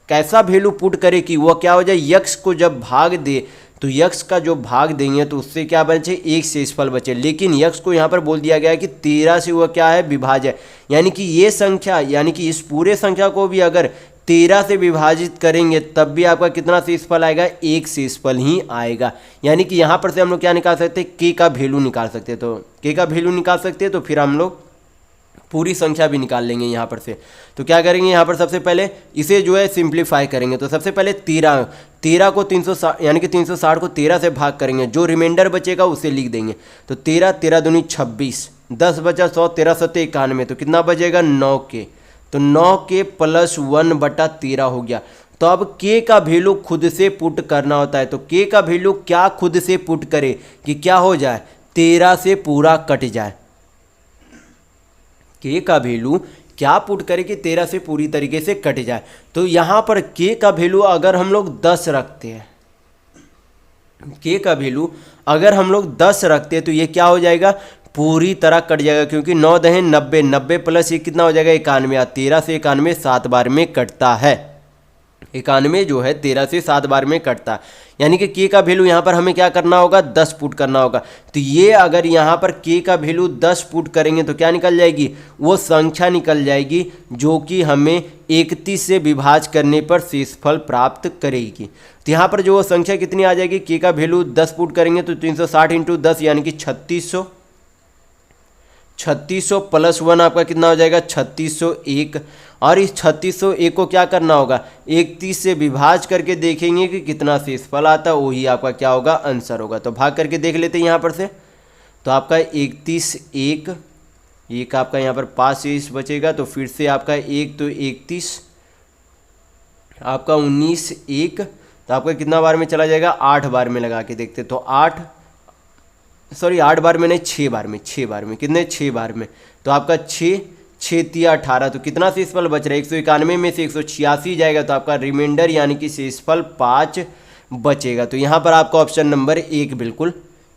कैसा वैल्यू पुट करे कि वो क्या हो जाए, यक्ष को जब भाग दे तो यक्ष का जो भाग देंगे तो उससे क्या बचे, एक शेषफल बचे। लेकिन यक्ष को यहाँ पर बोल दिया गया है कि 13 से वो क्या है, विभाज्य। यानी कि ये संख्या, यानी कि इस पूरे संख्या को भी अगर 13 से विभाजित करेंगे तब भी आपका कितना शेषफल आएगा, एक शेषफल ही आएगा। यानी कि यहाँ पर से हम लोग क्या निकाल सकते हैं, के का वैल्यू निकाल सकते हैं। तो के का वैल्यू निकाल सकते हैं तो फिर हम लोग पूरी संख्या भी निकाल लेंगे यहाँ पर से। तो क्या करेंगे, यहाँ पर सबसे पहले इसे जो है सिंप्लीफाई करेंगे। तो सबसे पहले 13 को 360 यानी कि 360 को 13 से भाग करेंगे, जो रिमाइंडर बचेगा उसे लिख देंगे। तो 13 13 दूनी 26, 10 बचा 100, 13 7 91, तो कितना बचेगा, 9 के। तो 9 के +1/13 हो गया। तो अब के का वैल्यू खुद से पुट करना होता है। तो के का वैल्यू क्या खुद से पुट करे कि क्या हो जाए, 13 से पूरा कट जाए। के का वैल्यू क्या पुट करे कि 13 से पूरी तरीके से कट जाए। तो यहाँ पर के का वैल्यू अगर हम लोग 10 रखते हैं, के का वैल्यू अगर हम लोग 10 रखते हैं तो ये क्या हो जाएगा, पूरी तरह कट जाएगा, क्योंकि 9 दहें 90, 90 प्लस ये कितना हो जाएगा 91, 13 से 91 7 बार में कटता है। 91 जो है 13 से 7 बार में कटता है, यानी कि के का वैल्यू यहाँ पर हमें क्या करना होगा, 10 पुट करना होगा। तो ये अगर यहाँ पर के का वैल्यू 10 पुट करेंगे तो क्या निकल जाएगी, वो संख्या निकल जाएगी जो कि हमें 31 से विभाज करने पर शेषफल प्राप्त करेगी। तो यहाँ पर जो वो संख्या कितनी आ जाएगी, के का वैल्यू 10 पुट करेंगे तो 360 इंटू 10 यानी कि 3600, 3600 प्लस 1 आपका कितना हो जाएगा 3601, और इस 3601 को क्या करना होगा, 31 से विभाज करके देखेंगे कि कितना शेषफल आता है, वही आपका क्या होगा, आंसर होगा। तो भाग करके देख लेते हैं यहाँ पर से, तो आपका 31 एक आपका यहाँ पर 5 शेष बचेगा, तो फिर से आपका 1 तो 31, आपका 19 1, तो आपका कितना बार में चला जाएगा, 8 बार में लगा के देखते, तो 8 बार में नहीं, 6 बार में, 6 बार में कितने, 6 बार में, तो आपका 6 तिया 18, तो कितना शेषफल बच रहा है, 191 में से 186 जाएगा, तो आपका रिमाइंडर यानी कि शेषफल 5 बचेगा। तो यहाँ पर आपका ऑप्शन नंबर 1 बिल्कुल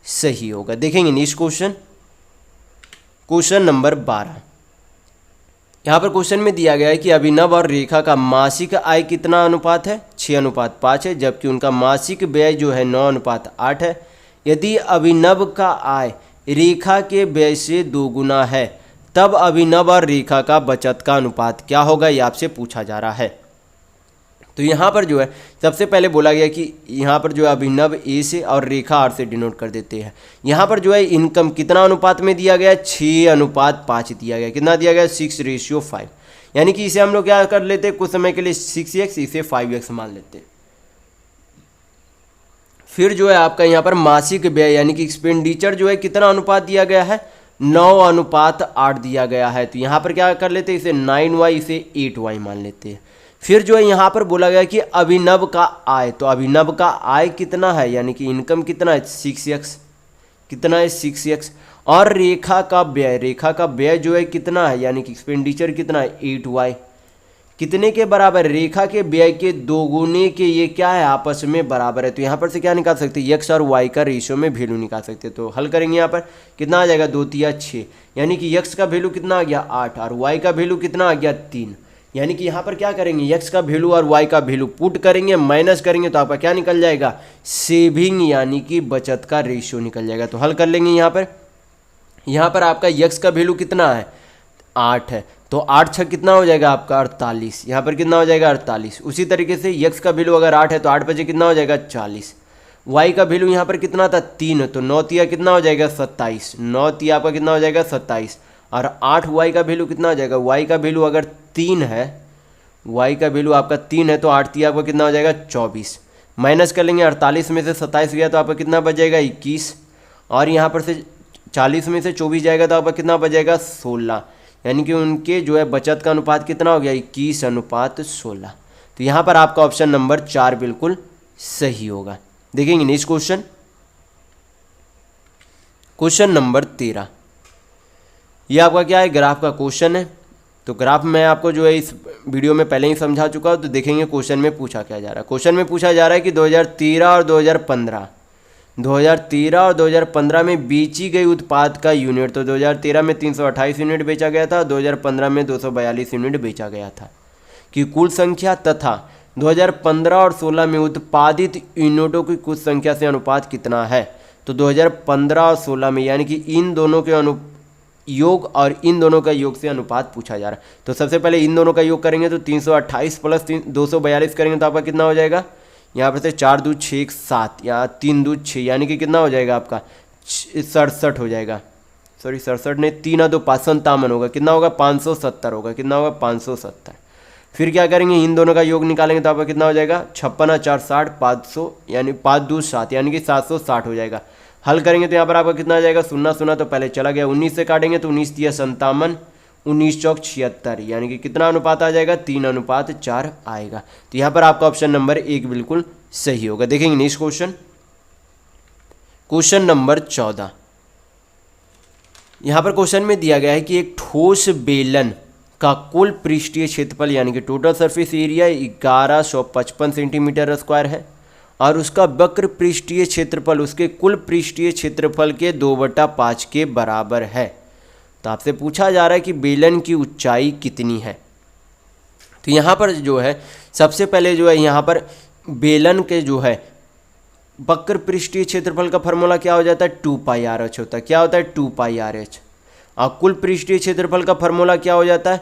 सही होगा। देखेंगे नेक्स्ट क्वेश्चन, क्वेश्चन नंबर 12। यहाँ पर क्वेश्चन में दिया गया है कि अभिनव और रेखा का मासिक आय कितना अनुपात है, 6:5 है, जबकि उनका मासिक व्यय जो है 9:8 है। यदि अभिनव का आय रेखा के व्यय से 2 गुना है तब अभिनव और रेखा का बचत का अनुपात क्या होगा, ये आपसे पूछा जा रहा है। तो यहाँ पर जो है सबसे पहले बोला गया कि यहाँ पर जो है अभिनव ए से और रेखा आर से डिनोट कर देते हैं। यहाँ पर जो है इनकम कितना अनुपात में दिया गया, 6:5 दिया गया, कितना दिया गया 6:5, यानी कि इसे हम लोग क्या कर लेते हैं, कुछ समय के लिए 6x, इसे 5x मान लेते हैं। फिर जो है आपका यहाँ पर मासिक व्यय यानी कि एक्सपेंडिचर जो है कितना अनुपात दिया गया है, 9:8 दिया गया है। तो यहाँ पर क्या कर लेते हैं, इसे 9y, इसे 8y मान लेते हैं। फिर जो है यहाँ पर बोला गया कि अभिनव का आय, तो अभिनव का आय कितना है, यानी कि इनकम कितना है 6x, कितना है 6x, और रेखा का व्यय, रेखा का व्यय जो है कितना है, यानी कि एक्सपेंडिचर कितना है 8y, कितने के बराबर, रेखा के व्यय के 2 गुने के ये क्या है, आपस में बराबर है। तो यहाँ पर से क्या निकाल सकते हैं, x और y का रेशियो में वैल्यू निकाल सकते हैं। तो हल करेंगे यहाँ पर कितना आ जाएगा, 2 तिया 6, यानी कि x का वैल्यू कितना आ गया 8 और y का वैल्यू कितना आ गया 3, यानी कि यहाँ पर क्या करेंगे, x का वैल्यू और y का वैल्यू पुट करेंगे, माइनस करेंगे, तो आपका क्या निकल जाएगा, सेविंग यानी कि बचत का रेशियो निकल जाएगा। तो हल कर लेंगे यहाँ पर आपका x का वैल्यू कितना है 8 है, तो 8 6 कितना हो जाएगा आपका 48, यहाँ पर कितना हो जाएगा 48। उसी तरीके से x का वैल्यू अगर 8 है तो 8 बजे कितना हो जाएगा 40, y का वैल्यू यहाँ पर कितना था 3, तो 9 तिया कितना हो जाएगा 27, 9 तिया आपका कितना हो जाएगा 27, और 8 y का वैल्यू कितना हो जाएगा, y का वैल्यू अगर 3 है, y का वैल्यू आपका 3 है, तो 8 तिया आपका कितना हो जाएगा 24, माइनस कर लेंगे, 48 में से 27 गया तो आपका कितना बचेगा 21, और यहाँ पर से 40 में से 24 जाएगा तो आपका कितना बचेगा 16, यानी कि उनके जो है बचत का अनुपात कितना हो गया 21:16। तो यहाँ पर आपका ऑप्शन नंबर 4 बिल्कुल सही होगा। देखेंगे नेक्स्ट क्वेश्चन, क्वेश्चन नंबर 13। ये आपका क्या है, ग्राफ का क्वेश्चन है। तो ग्राफ मैं आपको जो है इस वीडियो में पहले ही समझा चुका हूँ। तो देखेंगे क्वेश्चन में पूछा क्या जा रहा है। क्वेश्चन में पूछा जा रहा है कि 2013 और 2015 में बेची गई उत्पाद का यूनिट, तो 2013 में 328 यूनिट बेचा गया था, 2015 में 242 यूनिट बेचा गया था, कि कुल संख्या तथा 2015 और 16 में उत्पादित यूनिटों की कुल संख्या से अनुपात कितना है। तो 2015 और 16 में यानी कि इन दोनों के योग और इन दोनों का योग से अनुपात पूछा जा रहा है। तो सबसे पहले इन दोनों का योग करेंगे तो 328 प्लस 242 करेंगे तो आपका कितना हो जाएगा, यहाँ पर से 4 दूध 6 7 या 3 दूध 6, यानी कि कितना हो जाएगा आपका 67 हो जाएगा, सॉरी 67 नहीं, 3 2 5 57 होगा, कितना होगा 570 होगा, कितना होगा 570। फिर क्या करेंगे, इन दोनों का योग निकालेंगे तो आपका कितना हो जाएगा 56 4 60 500, यानी 5 दूध 7, यानी कि 760 हो जाएगा। हल करेंगे तो यहाँ पर आपका कितना आ जाएगा, 0 तो पहले चला गया, 19 से काटेंगे तो 19 तिया 57, 19 चौक 76, यानी कि कितना अनुपात आ जाएगा 3:4 आएगा। तो यहाँ पर आपका ऑप्शन नंबर 1 बिल्कुल सही होगा। देखेंगे नेक्स्ट क्वेश्चन, क्वेश्चन नंबर 14। यहाँ पर क्वेश्चन में दिया गया है कि एक ठोस बेलन का कुल पृष्ठीय क्षेत्रफल यानी कि total surface area 1155 centimetre square है और उसका वक्र पृष्ठीय क्षेत्रफल उसके कुल पृष्ठीय क्षेत्रफल के 2/5 के बराबर है। तो आपसे पूछा जा रहा है कि बेलन की ऊंचाई कितनी है। तो यहाँ पर जो है सबसे पहले जो है यहाँ पर बेलन के जो है वक्र पृष्ठीय क्षेत्रफल का फॉर्मूला क्या हो जाता है 2πr(h) होता है। क्या होता है 2πr(h)। और कुल पृष्ठीय क्षेत्रफल का फॉर्मूला क्या हो जाता है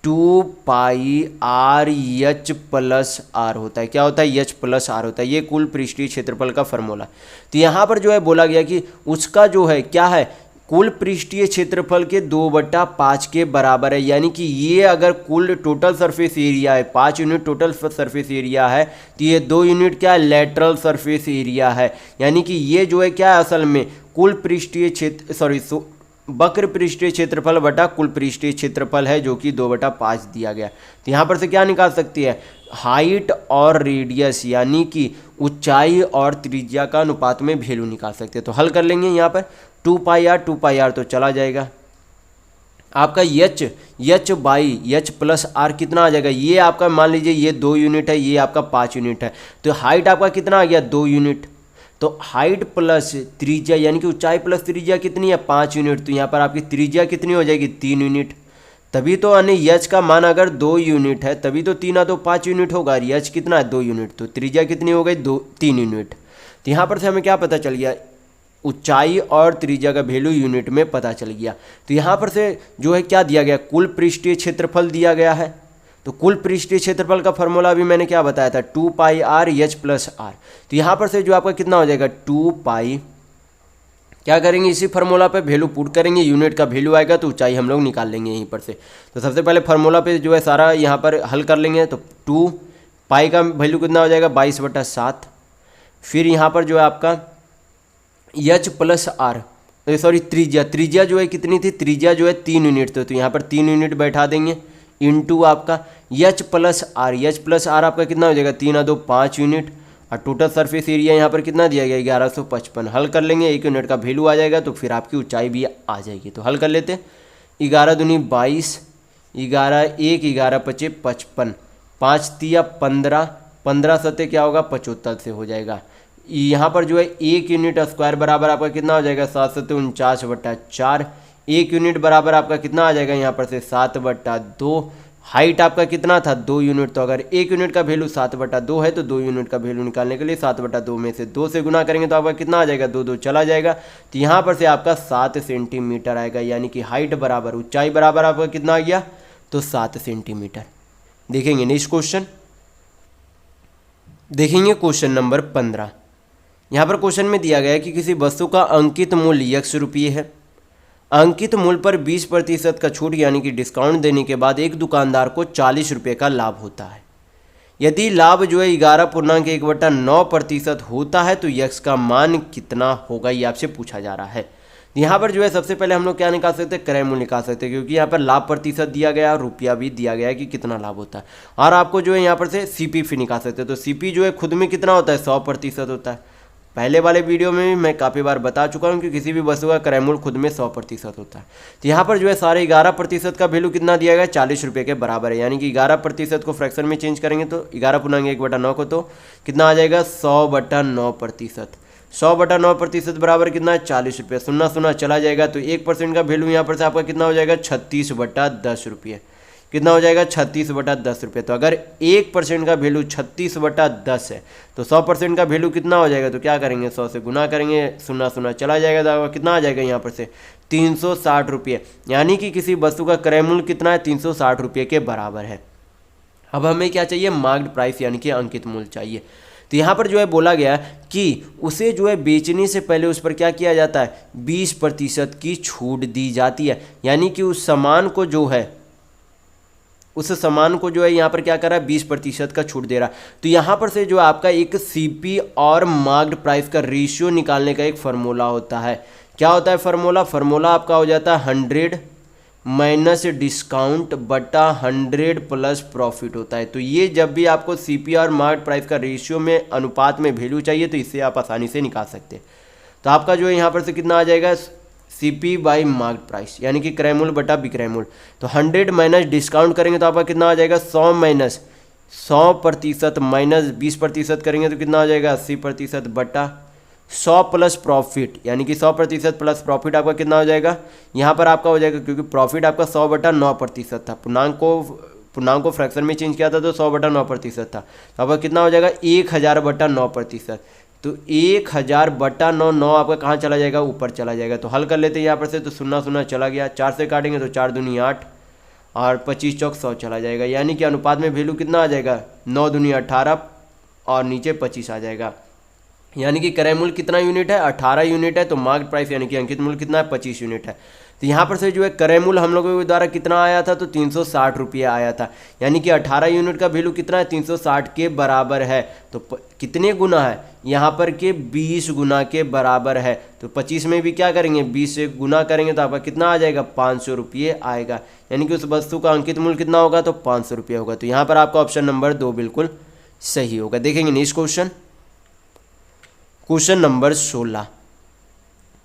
2πr(h+r) होता है। क्या होता है h+r होता है। ये कुल पृष्ठीय क्षेत्रफल का फॉर्मूला। तो यहाँ पर जो है बोला गया कि उसका जो है क्या है कुल पृष्ठीय क्षेत्रफल के 2/5 के बराबर है। यानी कि ये अगर कुल टोटल सरफेस एरिया है 5 यूनिट टोटल सरफेस एरिया है तो ये 2 यूनिट क्या लेटरल सरफेस एरिया है। यानी कि ये जो है क्या है असल में कुल पृष्ठीय क्षेत्र वक्र पृष्ठीय क्षेत्रफल बटा कुल पृष्ठीय क्षेत्रफल है जो कि 2/5 दिया गया। तो यहाँ पर से क्या निकाल सकती है हाइट और रेडियस यानी कि ऊंचाई और त्रिज्या का अनुपात में वैल्यू निकाल सकते हैं। तो हल कर लेंगे यहाँ पर 2πr तो चला जाएगा। आपका h/h+r कितना आ जाएगा ये आपका मान लीजिए ये 2 यूनिट है ये आपका 5 यूनिट है। तो हाइट आपका कितना आ गया 2 यूनिट। तो हाइट प्लस त्रिज्या यानी कि ऊंचाई प्लस त्रिज्या कितनी है 5 यूनिट। तो यहाँ पर आपकी त्रिज्या कितनी हो जाएगी 3 यूनिट। तभी तो यानी h का मान अगर 2 यूनिट है तभी तो 3 तो 5 यूनिट होगा। h कितना है 2 यूनिट तो त्रिज्या कितनी हो गई 3 यूनिट। तो यहाँ पर से हमें क्या पता चल गया ऊंचाई और त्रिज्या का वैल्यू यूनिट में पता चल गया। तो यहाँ पर से जो है क्या दिया गया कुल पृष्ठीय क्षेत्रफल दिया गया है। तो कुल पृष्ठीय क्षेत्रफल का फॉर्मूला अभी मैंने क्या बताया था 2πr(h+r)। तो यहाँ पर से जो आपका कितना हो जाएगा 2π क्या करेंगे इसी फार्मूला पे वैल्यू पुट करेंगे यूनिट का वैल्यू आएगा तो ऊंचाई हम लोग निकाल लेंगे यहीं पर से। तो सबसे पहले फार्मूला पे जो है सारा यहाँ पर हल कर लेंगे। तो 2π का वैल्यू कितना हो जाएगा 22/7। फिर यहाँ पर जो है आपका h+r सॉरी त्रिज्या जो है कितनी थी त्रिज्या जो है 3 यूनिट थी। तो यहाँ पर 3 यूनिट बैठा देंगे इंटू आपका h+r आपका कितना हो जाएगा 3 2 5 यूनिट। और टोटल सरफेस एरिया यहाँ पर कितना दिया गया 1155। हल कर लेंगे 1 यूनिट का वैल्यू आ जाएगा तो फिर आपकी ऊंचाई भी आ जाएगी। तो हल कर लेते 11 दूनी 22 11 1 11 5 55 5 3 15 15 सत्ते क्या होगा 75 से हो जाएगा। यहाँ पर जो है 1 यूनिट स्क्वायर बराबर आपका कितना हो जाएगा 749/4। 1 यूनिट बराबर आपका कितना आ जाएगा यहाँ पर से 7/2। हाइट आपका कितना था 2 यूनिट। तो अगर 1 यूनिट का वैल्यू 7/2 है तो 2 यूनिट का वैल्यू निकालने के लिए 7/2 में से 2 से गुना करेंगे तो आपका कितना आ जाएगा 2 2 चला जाएगा। तो यहाँ पर से आपका 7 सेंटीमीटर आएगा। यानी कि हाइट बराबर ऊंचाई बराबर आपका कितना आ गया तो 7 सेंटीमीटर। देखेंगे नेक्स्ट क्वेश्चन। देखेंगे क्वेश्चन नंबर 15। यहाँ पर क्वेश्चन में दिया गया है कि किसी वस्तु का अंकित मूल्य x रुपये है। अंकित मूल्य पर 20% का छूट यानी कि डिस्काउंट देने के बाद एक दुकानदार को 40 रुपये का लाभ होता है। यदि लाभ जो है 11.1/9% होता है तो x का मान कितना होगा ये आपसे पूछा जा रहा है। यहाँ पर जो है सबसे पहले हम लोग क्या निकाल सकते हैं क्रय मूल्य निकाल सकते हैं क्योंकि यहाँ पर लाभ प्रतिशत दिया गया है और रुपया भी दिया गया है कि कितना लाभ होता है। और आपको जो है यहाँ पर से CP निकाल सकते हैं। तो CP जो है खुद में कितना होता है 100% होता है। पहले वाले वीडियो में भी मैं काफ़ी बार बता चुका हूँ कि किसी भी वस्तु का क्रय मूल्य खुद में 100% होता है। तो यहाँ पर जो है सारे 11% का वैल्यू कितना दिया गया 40 रुपये के बराबर है। यानी कि 11% को फ्रैक्शन में चेंज करेंगे तो 11/1/9 को तो कितना आ जाएगा 100/9%। 100/9% बराबर कितना है 40 रुपये। 0 चला जाएगा तो 1% का वैल्यू यहाँ पर से आपका कितना हो जाएगा 36/10 रुपये। कितना हो जाएगा 36/10 रुपये। तो अगर 1% का वैल्यू 36/10 है तो 100% का वैल्यू कितना हो जाएगा तो क्या करेंगे 100 से गुना करेंगे 0 चला जाएगा तो कितना आ जाएगा यहाँ पर से 360 रुपये। यानी कि किसी वस्तु का क्रय मूल्य कितना है 360 रुपये के बराबर है। अब हमें क्या चाहिए मार्क्ड प्राइस यानी कि अंकित मूल्य चाहिए। तो यहाँ पर जो है बोला गया कि उसे जो है बेचने से पहले उस पर क्या किया जाता है 20% की छूट दी जाती है। यानी कि उस सामान को जो है यहाँ पर क्या कर रहा है 20% का छूट दे रहा है। तो यहाँ पर से जो आपका एक CP और मार्क्ड प्राइस का रेशियो निकालने का एक फार्मूला होता है। क्या होता है फार्मूला आपका हो जाता है 100 माइनस डिस्काउंट बटा 100 प्लस प्रॉफिट होता है। तो ये जब भी आपको CP और मार्क्ड प्राइस का रेशियो में अनुपात में वैल्यू चाहिए तो इससे आप आसानी से निकाल सकते हैं। तो आपका जो है यहाँ पर से कितना आ जाएगा CP बाई मार्क्ड प्राइस यानी कि क्रय मूल्य बटा विक्रय मूल्य। तो 100 माइनस डिस्काउंट करेंगे तो आपका कितना आ जाएगा 100 माइनस 100% माइनस 20% करेंगे तो कितना हो जाएगा 80% बटा 100 प्लस प्रॉफिट, यानी कि 100% प्लस प्रॉफिट आपका कितना हो जाएगा, यहाँ पर आपका हो जाएगा क्योंकि प्रॉफिट आपका 100/9% था, पूर्णांक को फ्रैक्शन में चेंज किया था तो 100/9% था, तो आपका कितना हो जाएगा 1000/9%। तो 1000/9, 9 आपका कहाँ चला जाएगा, ऊपर चला जाएगा। तो हल कर लेते हैं यहाँ पर से, तो 0 0 चला गया, 4 से काटेंगे तो 4 दूनी 8 और 25 चौक 100 चला जाएगा, यानी कि अनुपात में वैल्यू कितना आ जाएगा 9 दूनी 18 और नीचे 25 आ जाएगा, यानी कि क्रय मूल्य कितना यूनिट है 18 यूनिट है। तो मार्केट प्राइस यानी कि अंकित मूल्य कितना है 25 यूनिट है। तो यहाँ पर से जो है क्रय मूल्य हम लोगों के द्वारा कितना आया था, तो 360 रुपया आया था, यानी कि 18 यूनिट का वैल्यू कितना है 360 के बराबर है। तो कितने गुना है यहाँ पर के 20 गुना के बराबर है। तो 25 में भी क्या करेंगे 20 से गुना करेंगे तो आपका कितना आ जाएगा 500 रुपये आएगा, यानी कि उस वस्तु का अंकित मूल्य कितना होगा तो 500 रुपये होगा। तो यहाँ पर आपका ऑप्शन नंबर 2 बिल्कुल सही होगा। देखेंगे नेक्स्ट क्वेश्चन, क्वेश्चन नंबर 16।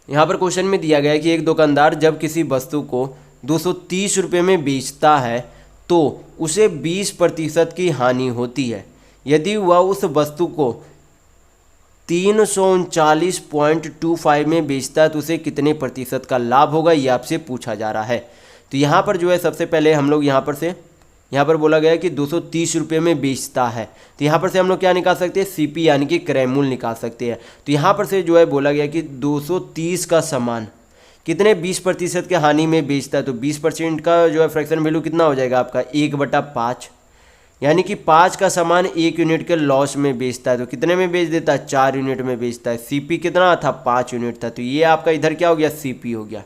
यहाँ पर क्वेश्चन में दिया गया है कि एक दुकानदार जब किसी वस्तु को 230 रुपये में बेचता है तो उसे 20% की हानि होती है। यदि वह उस वस्तु को 339.25 में बेचता है तो उसे कितने प्रतिशत का लाभ होगा, ये आपसे पूछा जा रहा है। तो यहाँ पर जो है सबसे पहले हम लोग यहाँ पर बोला गया है कि 230 रुपये में बेचता है, तो यहाँ पर से हम लोग क्या निकाल सकते हैं सीपी यानी कि क्रय मूल्य निकाल सकते हैं। तो यहाँ पर से जो है बोला गया कि 230 का सामान कितने 20% के हानि में बेचता है, तो 20% का जो है फ्रैक्शन वैल्यू कितना हो जाएगा आपका 1/5, यानी कि 5 का सामान 1 यूनिट के लॉस में बेचता है तो कितने में बेच देता है 4 यूनिट में बेचता है। सीपी कितना था 5 यूनिट था, तो ये आपका इधर क्या हो गया सीपी हो गया।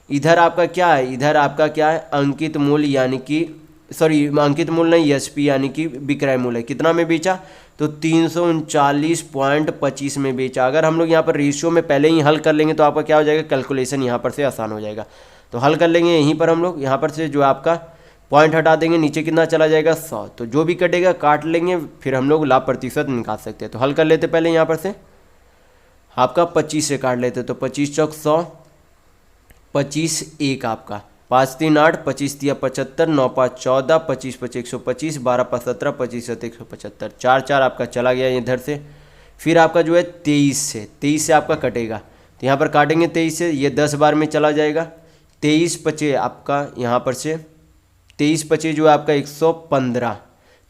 इधर आपका क्या है, इधर आपका क्या है अंकित मूल्य यानी कि अंकित मूल्य नहीं एसपी यानी कि विक्रय मूल्य कितना में बेचा, तो 339.25 में बेचा। अगर हम लोग यहाँ पर रेशियो में पहले ही हल कर लेंगे तो आपका क्या हो जाएगा कैलकुलेशन यहाँ पर से आसान हो जाएगा। तो हल कर लेंगे यहीं पर हम लोग, यहाँ पर से जो आपका पॉइंट हटा देंगे, नीचे कितना चला जाएगा 100, तो जो भी कटेगा काट लेंगे, फिर हम लोग लाभ प्रतिशत निकाल सकते हैं। तो हल कर लेते पहले यहाँ पर से आपका 25 से काट लेते, तो 25 चौक 100, 25 1 आपका 5 3 8, 25 3 75, 9 5 14, 25 5 125, 12 5 17, 25 7 175, 4 4 आपका चला गया इधर से। फिर आपका जो है 23 से आपका कटेगा, तो यहाँ पर काटेंगे 23 से, ये 10 बार में चला जाएगा। 23 5 आपका यहाँ पर से 23 5 जो है आपका 115,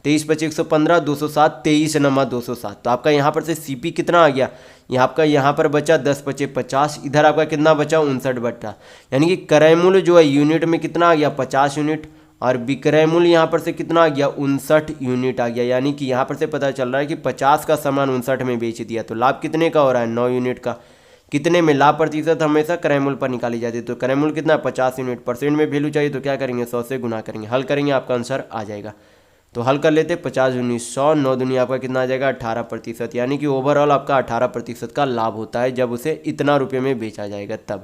23 5 115, 207, 23 नमा 207, तो आपका यहाँ पर से सीपी कितना आ गया, आपका यहाँ पर बचा 10 5 50, इधर आपका कितना बचा 59 बटा, यानी कि क्रय मूल्य जो है यूनिट में कितना आ गया 50 यूनिट और विक्रय मूल्य यहाँ पर से कितना आ गया 59 यूनिट आ गया, यानी कि यहाँ पर से पता चल रहा है कि 50 का सामान 59 में बेच दिया। तो लाभ कितने का हो रहा है 9 यूनिट का। कितने में लाभ प्रतिशत हमेशा क्रय मूल्य पर निकाली जाती है, तो क्रय मूल्य कितना 50 यूनिट, परसेंट में वैल्यू चाहिए तो क्या करेंगे 100 से गुना करेंगे, हल करेंगे आपका आंसर आ जाएगा। तो हल कर लेते 50 दूनी 100, 9 दूनी आपका कितना आ जाएगा 18%, यानी कि ओवरऑल आपका 18% का लाभ होता है जब उसे इतना रुपये में बेचा जाएगा तब।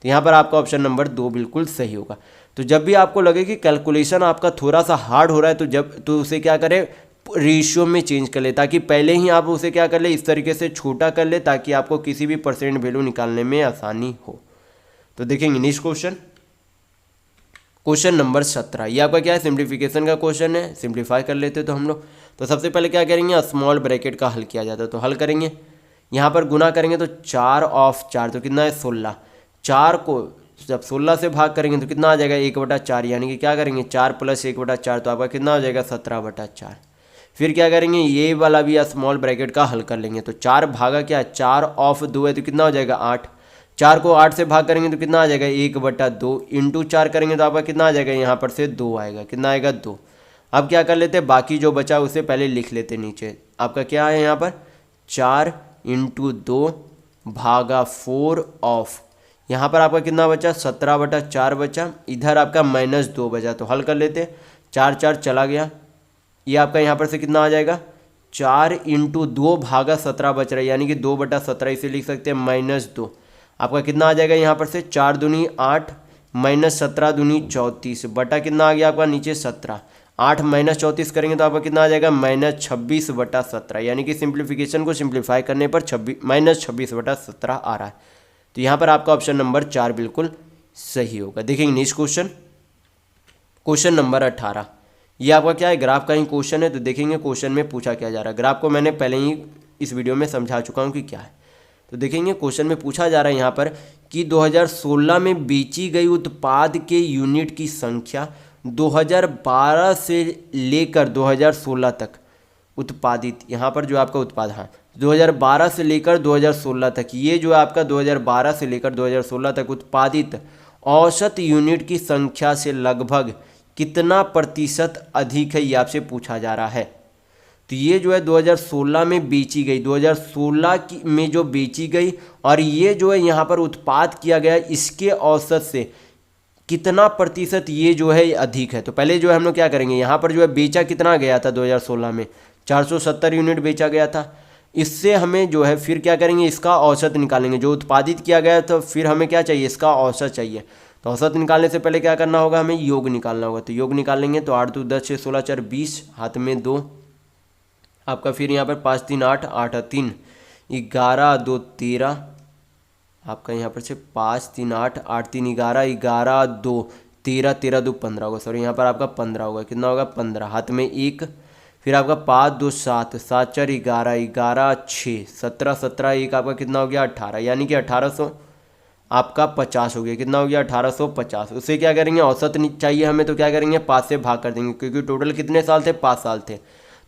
तो यहाँ पर आपका ऑप्शन नंबर 2 बिल्कुल सही होगा। तो जब भी आपको लगे कि कैलकुलेशन आपका थोड़ा सा हार्ड हो रहा है तो उसे क्या करें रेशियो में चेंज कर ले, ताकि पहले ही आप उसे क्या कर ले इस तरीके से छोटा कर ले ताकि आपको किसी भी परसेंट वैल्यू निकालने में आसानी हो। तो देखेंगे नेक्स्ट क्वेश्चन, क्वेश्चन नंबर 17। ये आपका क्या है सिंप्लीफिकेशन का क्वेश्चन है, सिंप्लीफाई कर लेते तो हम लोग। तो सबसे पहले क्या करेंगे स्मॉल ब्रैकेट का हल किया जाता है, तो हल करेंगे यहाँ पर गुना करेंगे तो 4 ऑफ 4 तो कितना है 16, 4 को जब 16 से भाग करेंगे तो कितना आ जाएगा 1/4, यानी कि क्या करेंगे 4 + 1/4 तो आपका कितना हो जाएगा 17/4। फिर क्या करेंगे ये वाला भी स्मॉल ब्रैकेट का हल कर लेंगे, तो 4 भागा क्या 4 ऑफ 2 है तो कितना हो जाएगा 8, 4 को 8 से भाग करेंगे तो कितना आ जाएगा 1/2 इंटू 4 करेंगे तो आपका कितना आ जाएगा यहाँ पर से 2 आएगा, कितना आएगा 2। अब क्या कर लेते हैं बाकी जो बचा उसे पहले लिख लेते नीचे। आपका क्या है यहाँ पर 4 × 2 भागा 4 ऑफ, यहाँ पर आपका कितना बचा 17/4 बचा, इधर आपका -2 बचा। तो हल कर लेते 4 4 चला गया, ये आपका यहाँ पर से कितना आ जाएगा 4 × 2 भागा 17 बच रहा है, यानी कि 2/17 इसे लिख सकते हैं -2। आपका कितना आ जाएगा यहाँ पर से 4 दूनी 8 -17 दूनी 34 बटा कितना आ गया आपका नीचे 17, 8 -34 करेंगे तो आपका कितना आ जाएगा -26/17, यानी कि सिंप्लीफिकेशन को सिंप्लीफाई करने पर -26/17 आ रहा है। तो यहाँ पर आपका ऑप्शन नंबर 4 बिल्कुल सही होगा। देखेंगे नेक्स्ट क्वेश्चन, क्वेश्चन नंबर 18। ये आपका क्या है, ग्राफ का ही क्वेश्चन है। तो देखेंगे क्वेश्चन में पूछा क्या जा रहा है। ग्राफ को मैंने पहले ही इस वीडियो में समझा चुका हूँ कि क्या है। तो देखेंगे क्वेश्चन में पूछा जा रहा है यहाँ पर कि 2016 में बेची गई उत्पाद के यूनिट की संख्या 2012 से लेकर 2016 तक उत्पादित, यहाँ पर जो आपका उत्पाद, हाँ 2012 से लेकर 2016 तक, ये जो आपका 2012 से लेकर 2016 तक उत्पादित औसत यूनिट की संख्या से लगभग कितना प्रतिशत अधिक है, ये आपसे पूछा जा रहा है। तो ये जो है 2016 में बेची गई, 2016 में जो बेची गई और ये जो है यहाँ पर उत्पाद किया गया, इसके औसत से कितना प्रतिशत ये जो है अधिक है। तो पहले जो है हम लोग क्या करेंगे, यहाँ पर जो है बेचा कितना गया था 2016 में 470 यूनिट बेचा गया था। इससे हमें जो है फिर क्या करेंगे, इसका औसत निकालेंगे। जो उत्पादित किया गया तो फिर हमें क्या चाहिए, इसका औसत चाहिए। तो औसत निकालने से पहले क्या करना होगा, हमें योग निकालना होगा। तो योग निकाल लेंगे तो 8 2 10 6 16 4 20, हाथ में 2 आपका, फिर यहाँ पर 5 3 8 8 3 11 2 13 आपका, यहाँ पर से 5 3 8 8 3 11 11 2 13 13 2 15 होगा, सॉरी यहाँ पर आपका 15 होगा। कितना होगा 15, हाथ में 1, फिर आपका 5 2 7 7 4 11 11 6 17 17 1 आपका कितना हो गया 18, यानी कि 1800 आपका 50 हो गया। कितना हो गया 1850। उससे क्या करेंगे, औसत चाहिए हमें, तो क्या करेंगे 5 से भाग कर देंगे, क्योंकि टोटल कितने साल थे, 5 साल थे।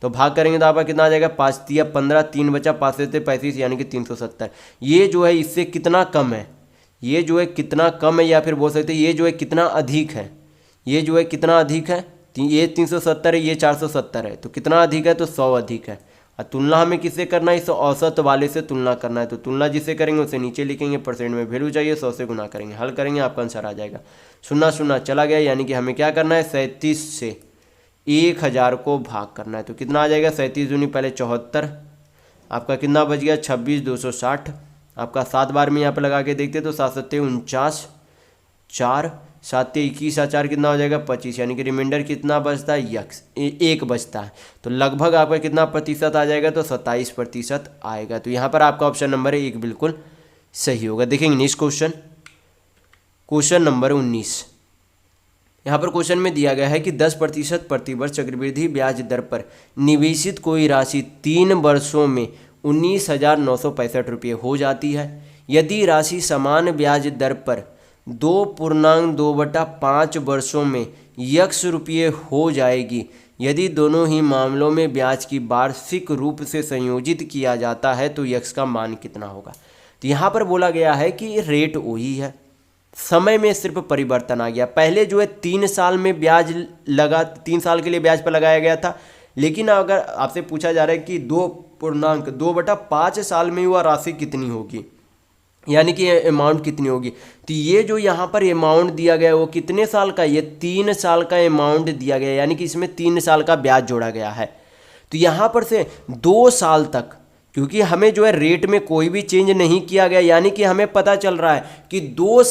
तो भाग करेंगे तो आपका कितना आ जाएगा, 5 3 15, 3 बचा, 5 से 35, यानी कि 370। ये जो है इससे कितना कम है, ये जो है कितना कम है, या फिर बोल सकते हैं ये जो है कितना अधिक है, ये जो है कितना अधिक है, ये 370 है, ये 470 है, तो कितना अधिक है, तो 100 अधिक है। और तुलना हमें किससे करना है, इस औसत वाले से तुलना करना है। तो तुलना जिससे करेंगे उसे नीचे लिखेंगे, परसेंट में वैल्यू चाहिए, 100 से गुना करेंगे, हल करेंगे, आपका आंसर आ जाएगा। 0 0 चला गया, यानी कि हमें क्या करना है, 37 से 1000 को भाग करना है। तो कितना आ जाएगा, 37 दूनी पहले 74, आपका कितना बच गया 26 260, आपका 7 बार में यहाँ पर लगा के देखते तो 7 7 49, 4 7 21 4 कितना हो जाएगा 25, यानी कि रिमाइंडर कितना बचता है, एक बचता है। तो लगभग आपका कितना प्रतिशत आ जाएगा, तो 27% आएगा। तो यहाँ पर आपका ऑप्शन नंबर 1 बिल्कुल सही होगा। देखेंगे नेक्स्ट क्वेश्चन, क्वेश्चन नंबर 19। यहाँ पर क्वेश्चन में दिया गया है कि 10% प्रतिवर्ष चक्रवृद्धि ब्याज दर पर निवेशित कोई राशि 3 वर्षों में 19,965 रुपये हो जाती है। यदि राशि समान ब्याज दर पर 2.2/5 वर्षों में यक्स रुपये हो जाएगी, यदि दोनों ही मामलों में ब्याज की वार्षिक रूप से संयोजित किया जाता है तो यक्स का मान कितना होगा। तो यहाँ पर बोला गया है कि रेट वही है, समय में सिर्फ परिवर्तन आ गया। पहले जो है 3 साल में ब्याज लगा, 3 साल के लिए ब्याज पर लगाया गया था, लेकिन अगर आपसे पूछा जा रहा है कि 2.2/5 साल में हुआ राशि कितनी होगी, यानी कि अमाउंट कितनी होगी। तो ये जो यहाँ पर अमाउंट दिया गया है वो कितने साल का, ये 3 साल का अमाउंट दिया गया है, यानी कि इसमें 3 साल का ब्याज जोड़ा गया है। तो यहाँ पर से 2 साल तक, क्योंकि हमें जो है रेट में कोई भी चेंज नहीं किया गया, यानी कि हमें पता चल रहा है कि 2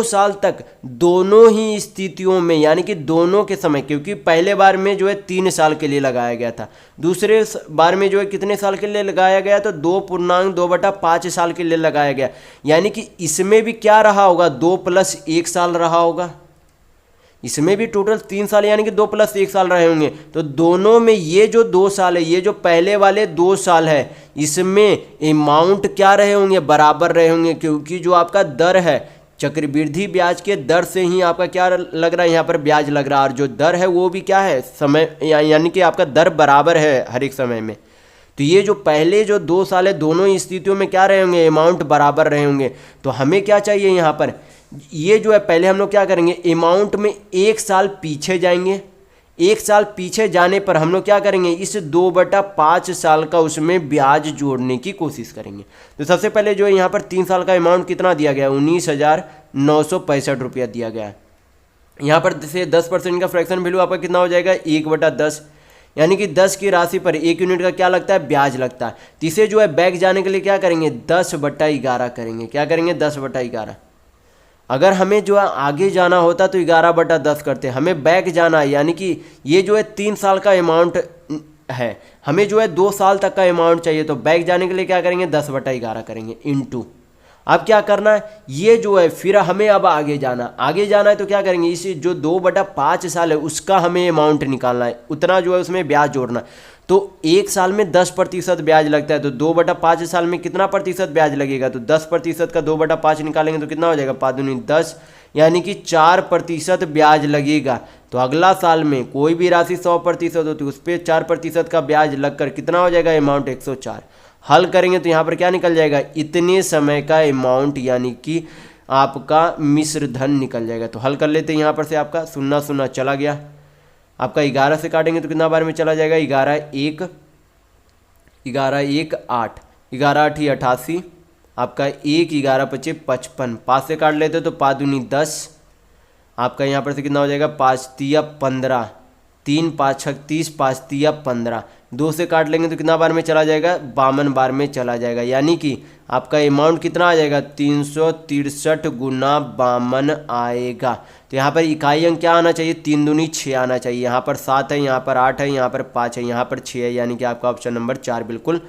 साल तक दोनों ही स्थितियों में, यानी कि दोनों के समय, क्योंकि पहले बार में जो है 3 साल के लिए लगाया गया था, दूसरे बार में जो है कितने साल के लिए लगाया गया, तो 2.2/5 साल के लिए लगाया गया, यानी कि इसमें भी क्या रहा होगा, 2 + 1 साल रहा होगा। इसमें भी टोटल 3 साल, यानी कि 2 + 1 साल रहे होंगे। तो दोनों में ये जो 2 साल है, ये जो पहले वाले 2 साल है, इसमें अमाउंट क्या रहे होंगे, बराबर रहे होंगे, क्योंकि जो आपका दर है चक्रवृद्धि ब्याज के दर से ही आपका क्या लग रहा है, यहाँ पर ब्याज लग रहा है, और जो दर है वो भी क्या है, समय, यानी कि आपका दर बराबर है हर एक समय में। तो ये जो पहले जो 2 साल है, दोनों ही स्थितियों में क्या रहे होंगे, अमाउंट बराबर रहे होंगे। तो हमें क्या चाहिए यहाँ पर, ये जो है पहले हम लोग क्या करेंगे, अमाउंट में 1 साल पीछे जाएंगे। 1 साल पीछे जाने पर हम लोग क्या करेंगे, इस 2/5 साल का उसमें ब्याज जोड़ने की कोशिश करेंगे। तो सबसे पहले जो है यहाँ पर 3 साल का अमाउंट कितना दिया गया, 19,965 रुपया दिया गया है। यहाँ पर से 10% का फ्रैक्शन वैल्यू आपका कितना हो जाएगा, 1/10, यानी कि 10 की राशि पर 1 यूनिट का क्या लगता है, ब्याज लगता है। तो इसे जो है बैक जाने के लिए क्या करेंगे, 10/11 करेंगे। क्या करेंगे, 10/11। अगर हमें जो है आगे जाना होता तो 11/10 करते, हमें बैक जाना है, यानी कि ये जो है 3 साल का अमाउंट है, हमें जो है 2 साल तक का अमाउंट चाहिए, तो बैक जाने के लिए क्या करेंगे, 10/11 करेंगे, इंटू अब क्या करना है, ये जो है फिर हमें अब आगे जाना है तो क्या करेंगे, इसे जो 2/5 साल है उसका हमें अमाउंट निकालना है, उतना जो है उसमें ब्याज जोड़ना है। तो एक साल में 10% ब्याज लगता है, तो 2/5 साल में कितना प्रतिशत ब्याज लगेगा, तो 10% का 2/5 निकालेंगे तो कितना हो जाएगा, 5 दूनी 10, यानी कि 4% ब्याज लगेगा। तो अगला साल में कोई भी राशि 100% होती है उस पर 4% का ब्याज लगकर कितना हो जाएगा, अमाउंट 104। हल करेंगे तो यहाँ पर क्या निकल जाएगा, इतने समय का अमाउंट यानी कि आपका मिश्र धन निकल जाएगा। तो हल कर लेते हैं, यहाँ पर से आपका 0 0 चला गया, आपका 11 से काटेंगे तो कितना बार में चला जाएगा, 11 1 8, 11 8 88, आपका 1 11 25 55, 5 से काट लेते तो 5 दूनी 10, आपका यहाँ पर से कितना हो जाएगा, 5 तिया 15, 3 5 6 30, 5 तिया 15, 2 से काट लेंगे तो कितना बार में चला जाएगा, 52 बार में चला जाएगा, यानी कि आपका अमाउंट कितना आ जाएगा, 363 गुना 52 आएगा। तो यहाँ पर इकाई अंक क्या आना चाहिए, 3 दूनी 6 आना चाहिए। यहाँ पर 7 है, यहाँ पर 8 है, यहाँ पर 5 है, यहाँ पर 6 है, यानी कि आपका ऑप्शन नंबर 4 बिल्कुल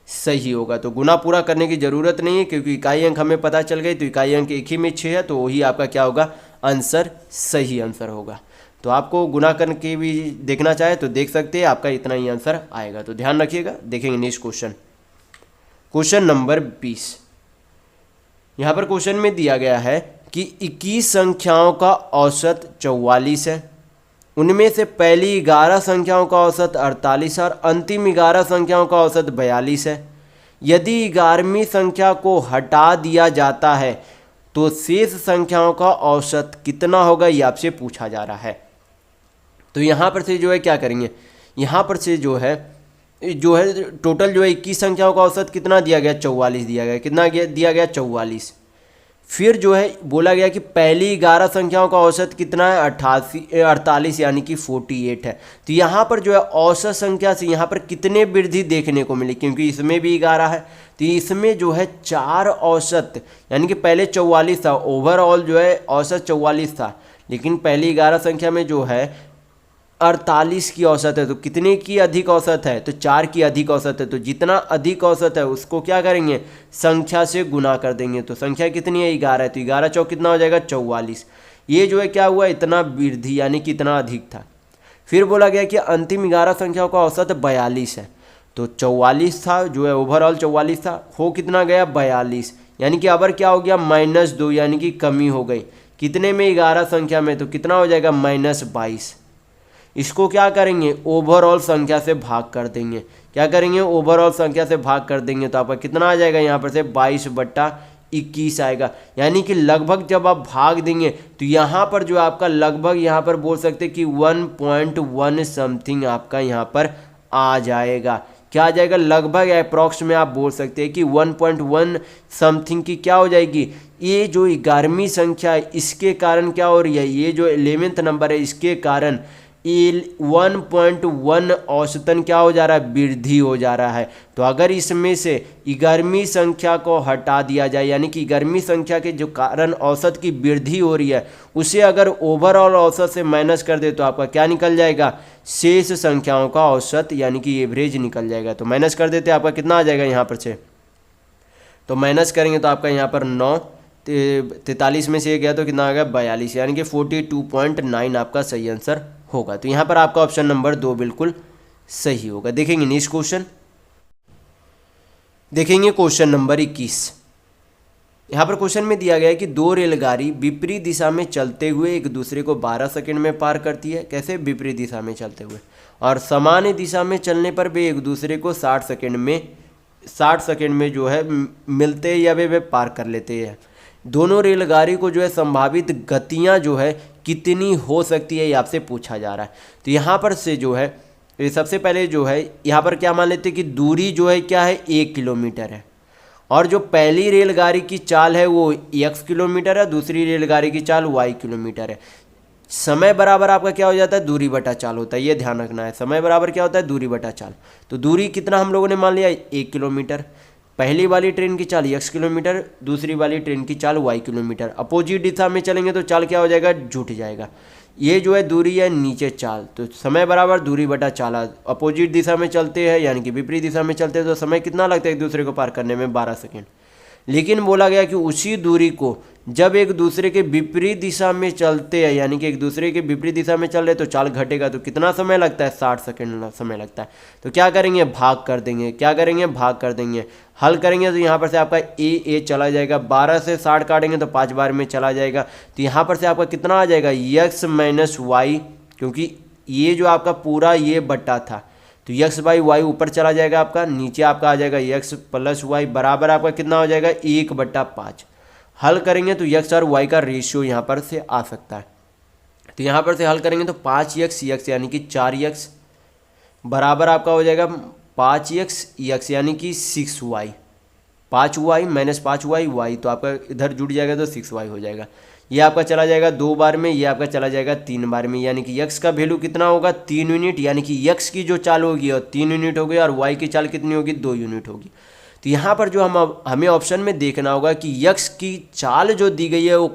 सही होगा। तो गुना पूरा करने की ज़रूरत नहीं है क्योंकि इकाई अंक हमें पता चल गई, तो इकाई अंक एक ही में 6 है, तो वही आपका क्या होगा, आंसर सही आंसर होगा। तो आपको गुना करके भी देखना चाहे तो देख सकते हैं, आपका इतना ही आंसर आएगा। तो ध्यान रखिएगा, देखेंगे नेक्स्ट क्वेश्चन, क्वेश्चन नंबर 20। यहाँ पर क्वेश्चन में दिया गया है कि 21 संख्याओं का औसत 44 है, उनमें से पहली 11 संख्याओं का औसत 48 है और अंतिम 11 संख्याओं का औसत 42 है। यदि 11वीं संख्या को हटा दिया जाता है तो शेष संख्याओं का औसत कितना होगा, ये आपसे पूछा जा रहा है। तो यहाँ पर से जो है क्या करेंगे, यहाँ पर से जो है टोटल जो है 21 संख्याओं का औसत कितना दिया गया, 44 दिया गया, कितना दिया गया, 44। फिर जो है बोला गया कि पहली 11 संख्याओं का औसत कितना है, 48 यानी कि 48 है। तो यहाँ पर जो है औसत संख्या से यहाँ पर कितने वृद्धि देखने को मिली, क्योंकि इसमें भी 11 है, तो इसमें जो है 4 औसत, यानी कि पहले 44 था, ओवरऑल जो है औसत 44 था, लेकिन पहली 11 संख्या में जो है 48 की औसत है, तो कितने की अधिक औसत है, तो 4 की अधिक औसत है। तो जितना अधिक औसत है उसको क्या करेंगे, संख्या से गुना कर देंगे। तो संख्या कितनी है, 11 है, तो 11 चौक कितना हो जाएगा, 44। ये जो है क्या हुआ, इतना वृद्धि यानी कि इतना अधिक था। फिर बोला गया कि अंतिम 11 संख्याओं का औसत 42 है, तो 44 था जो है ओवरऑल 44 था, हो कितना गया, 42, यानी कि अबर क्या हो गया, -2, यानी कि कमी हो गई। कितने में, 11 संख्या में, तो कितना हो जाएगा, -22। इसको क्या करेंगे, ओवरऑल संख्या से भाग कर देंगे। क्या करेंगे, ओवरऑल संख्या से भाग कर देंगे, तो आपका कितना आ जाएगा, यहाँ पर से 22/21 आएगा। यानी कि लगभग जब आप भाग देंगे तो यहाँ पर जो आपका लगभग यहाँ पर बोल सकते हैं कि 1.1 समथिंग आपका यहाँ पर आ जाएगा। क्या आ जाएगा, लगभग अप्रॉक्स में आप बोल सकते हैं कि 1.1 समथिंग की क्या हो जाएगी। ये जो 11वीं संख्या है इसके कारण क्या हो रही है, ये जो 11वें नंबर है इसके कारण 1.1 औसतन क्या हो जा रहा है, वृद्धि हो जा रहा है। तो अगर इसमें से 11वीं संख्या को हटा दिया जाए, यानी कि 11वीं संख्या के जो कारण औसत की वृद्धि हो रही है उसे अगर ओवरऑल औसत से माइनस कर दे तो आपका क्या निकल जाएगा, शेष संख्याओं का औसत यानी कि एवरेज निकल जाएगा। तो माइनस कर देते आपका कितना आ जाएगा यहाँ पर से, तो माइनस करेंगे तो आपका यहाँ पर 9, 43 में से गया तो कितना आ गया, 42, यानी कि 42.9 आपका सही आंसर होगा। तो यहाँ पर आपका ऑप्शन नंबर 2 बिल्कुल सही होगा। देखेंगे नेक्स्ट क्वेश्चन, देखेंगे क्वेश्चन नंबर 21। यहाँ पर क्वेश्चन में दिया गया है कि 2 रेलगाड़ी विपरीत दिशा में चलते हुए एक दूसरे को 12 सेकंड में पार करती है। कैसे, विपरीत दिशा में चलते हुए, और सामान्य दिशा में चलने पर वे एक दूसरे को 60 सेकंड में जो है मिलते या वे पार कर लेते हैं। दोनों रेलगाड़ी को जो है संभावित गतियां जो है कितनी हो सकती है, ये आपसे पूछा जा रहा है। तो यहाँ पर से जो है सबसे पहले जो है यहाँ पर क्या मान लेते हैं कि दूरी जो है क्या है, 1 किलोमीटर है, और जो पहली रेलगाड़ी की चाल है वो x किलोमीटर है, दूसरी रेलगाड़ी की चाल y किलोमीटर है। समय बराबर आपका क्या हो जाता है, दूरी बटा चाल होता है, ये ध्यान रखना है। समय बराबर क्या होता है, दूरी बटा चाल। तो दूरी कितना हम लोगों ने मान लिया, 1 किलोमीटर। पहली वाली ट्रेन की चाल x किलोमीटर, दूसरी वाली ट्रेन की चाल y किलोमीटर। अपोजिट दिशा में चलेंगे तो चाल क्या हो जाएगा, जुट जाएगा। ये जो है दूरी है नीचे चाल, तो समय बराबर दूरी बटा चाल। अपोजिट दिशा में चलते हैं यानी कि विपरीत दिशा में चलते हैं तो समय कितना लगता है एक दूसरे को पार करने में, 12 सेकेंड। लेकिन बोला गया कि उसी दूरी को जब एक दूसरे के विपरीत दिशा में चलते हैं, यानी कि एक दूसरे के विपरीत दिशा में चल रहे तो चाल घटेगा, तो कितना समय लगता है, 60 सेकंड समय लगता है। तो क्या करेंगे, भाग कर देंगे, क्या करेंगे, भाग कर देंगे। हल करेंगे तो यहाँ पर से आपका ए चला जाएगा, 12 से 60 काटेंगे तो 5 बार में चला जाएगा। तो यहाँ पर से आपका कितना आ जाएगा, x माइनस वाई, क्योंकि ये जो आपका पूरा ये बट्टा था तो x बाई वाई ऊपर चला जाएगा, आपका नीचे आपका आ जाएगा x प्लस वाई बराबर आपका कितना हो जाएगा, 1/5। हल करेंगे तो x और y का रेशियो यहाँ पर से आ सकता है। तो यहाँ पर से हल करेंगे तो 5x यानी कि 4x बराबर आपका हो जाएगा 5x यानी कि 6y, 5y minus 5y y, तो आपका इधर जुड़ जाएगा तो 6y हो जाएगा। ये आपका चला जाएगा 2 बार में, ये आपका चला जाएगा 3 बार में, यानी कि x का वैल्यू कितना होगा, 3 यूनिट, यानी कि x की जो चाल होगी और 3 यूनिट होगी और y की चाल कितनी होगी, 2 यूनिट होगी। तो यहाँ पर जो हमें ऑप्शन में देखना होगा कि x की चाल जो दी गई है वो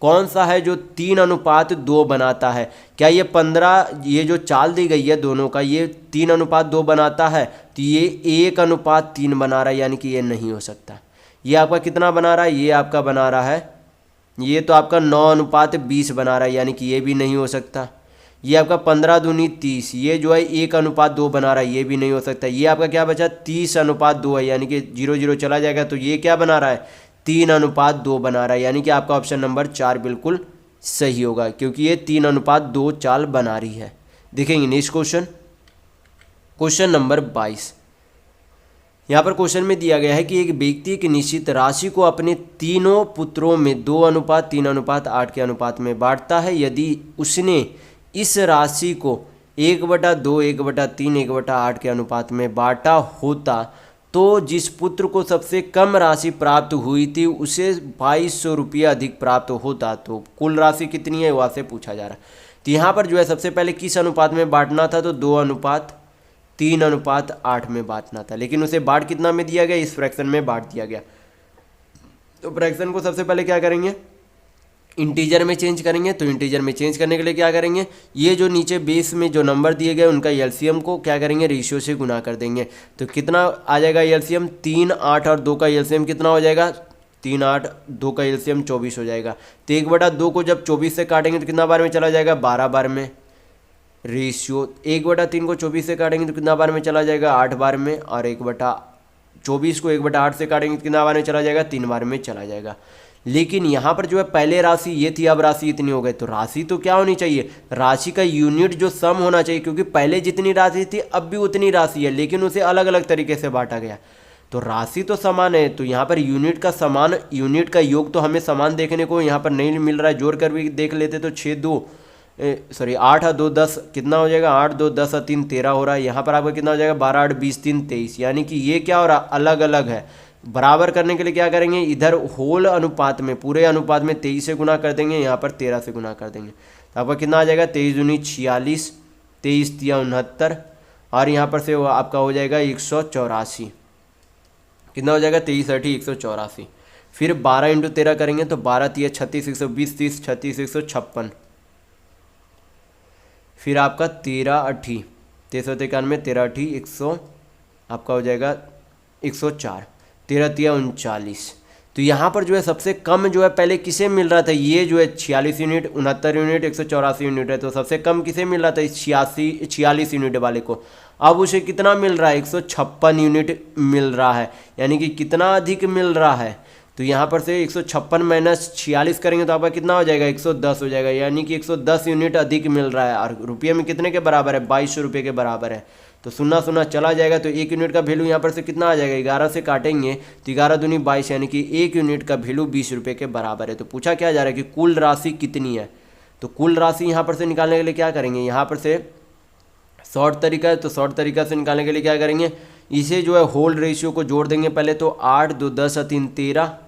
कौन सा है जो 3:2 बनाता है। क्या ये 15, ये जो चाल दी गई है दोनों का, ये 3:2 बनाता है, तो ये 1:3 बना रहा है, यानी कि ये नहीं हो सकता। ये आपका कितना बना रहा है, ये आपका बना रहा है, ये तो आपका 9:20 बना रहा है, यानी कि ये भी नहीं हो सकता। ये आपका 15 दूनी 30, ये जो है 1:2 बना रहा है, ये भी नहीं हो सकता। ये आपका क्या बचा, 30:2 है, यानी कि 0 चला जाएगा, तो ये क्या बना रहा है, 3:2 बना रहा है, यानी कि आपका ऑप्शन नंबर 4 बिल्कुल सही होगा, क्योंकि ये 3:2 चाल बना रही है। देखेंगे नेक्स्ट क्वेश्चन नंबर 22। यहाँ पर क्वेश्चन में दिया गया है कि एक व्यक्ति एक निश्चित राशि को अपने तीनों पुत्रों में 2:3:8 के अनुपात में बांटता है। यदि उसने इस राशि को 1/2, 1/3, 1/8 के अनुपात में बांटा होता तो जिस पुत्र को सबसे कम राशि प्राप्त हुई थी उसे 2200 रुपया अधिक प्राप्त होता। तो कुल राशि कितनी है वहाँ से पूछा जा रहा है। तो यहाँ पर जो है सबसे पहले किस अनुपात में बांटना था, तो 2:3:8 में बांटना था, लेकिन उसे बांट कितना में दिया गया, इस फ्रैक्शन में बांट दिया गया। तो फ्रैक्शन को सबसे पहले क्या करेंगे, इंटीजर में चेंज करेंगे। तो इंटीजर में चेंज करने के लिए क्या करेंगे, ये जो नीचे बेस में जो नंबर दिए गए उनका एलसीएम को क्या करेंगे, रेशियो से गुना कर देंगे। तो कितना आ जाएगा एलसीएम, 3, 8 और 2 का एलसीएम कितना हो जाएगा, 3, 8, 2 का एलसीएम 24 हो जाएगा। तो 1/2 को जब 24 से काटेंगे तो कितना बार में चला जाएगा, 12 बार में। रेशियो 1/3 को 24 से काटेंगे तो कितना बार में चला जाएगा, 8 बार में। और 1/24 को 1/8 से काटेंगे तो कितना बार में चला जाएगा, 3 बार में चला जाएगा। लेकिन यहाँ पर जो है पहले राशि ये थी, अब राशि इतनी हो गई, तो राशि तो क्या होनी चाहिए, राशि का यूनिट जो सम होना चाहिए, क्योंकि पहले जितनी राशि थी अब भी उतनी राशि है, लेकिन उसे अलग अलग तरीके से बांटा गया। तो राशि तो समान है, तो यहाँ पर यूनिट का योग तो हमें समान देखने को यहाँ पर नहीं मिल रहा है। जोड़ कर भी देख लेते तो 8 और 2 10 कितना हो जाएगा, 8, 2, 10 और 3 13 हो रहा है। यहाँ पर आपका कितना हो जाएगा, 12, 8, 20, 3, 23, यानी कि ये क्या हो रहा है, अलग अलग है। बराबर करने के लिए क्या करेंगे, इधर होल अनुपात में, पूरे अनुपात में 23 से गुना कर देंगे, यहाँ पर 13 से गुना कर देंगे। तो आपका कितना आ जाएगा, 23 दूनी 46, 23 तिया 69, और यहाँ पर से वो आपका हो जाएगा 184। कितना हो जाएगा, 23 8 184। फिर 12 × 13 करेंगे तो 12 तिया 36, 120, 30 36 156। फिर आपका 13 8 393, 13 8 100 आपका हो जाएगा 104, 13 तिया 39। तो यहाँ पर जो है सबसे कम जो है पहले किसे मिल रहा था, ये जो है 46 यूनिट, 69 यूनिट, 184 यूनिट है। तो सबसे कम किसे मिल रहा था, इस 46 यूनिट वाले को। अब उसे कितना मिल रहा है, 156 यूनिट मिल रहा है, यानी कि कितना अधिक मिल रहा है। तो यहाँ पर से 156 माइनस 46 करेंगे तो आपका कितना हो जाएगा, 110 हो जाएगा, यानी कि 110 यूनिट अधिक मिल रहा है। और रुपये में कितने के बराबर है, 2200 रुपये के बराबर है। तो 0 चला जाएगा, तो 1 यूनिट का वैल्यू यहाँ पर से कितना आ जाएगा, 11 से काटेंगे तो 11 दूनी 22, यानी कि 1 यूनिट का वैल्यू 20 रुपये के बराबर है। तो पूछा क्या जा रहा है कि कुल राशि कितनी है। तो कुल राशि यहाँ पर से निकालने के लिए क्या करेंगे, यहाँ पर से शॉर्ट तरीका है, तो शॉर्ट तरीका से निकालने के लिए क्या करेंगे, इसे जो है होल्ड रेशियो को जोड़ देंगे पहले। तो 8, 2, 10 और 3 13,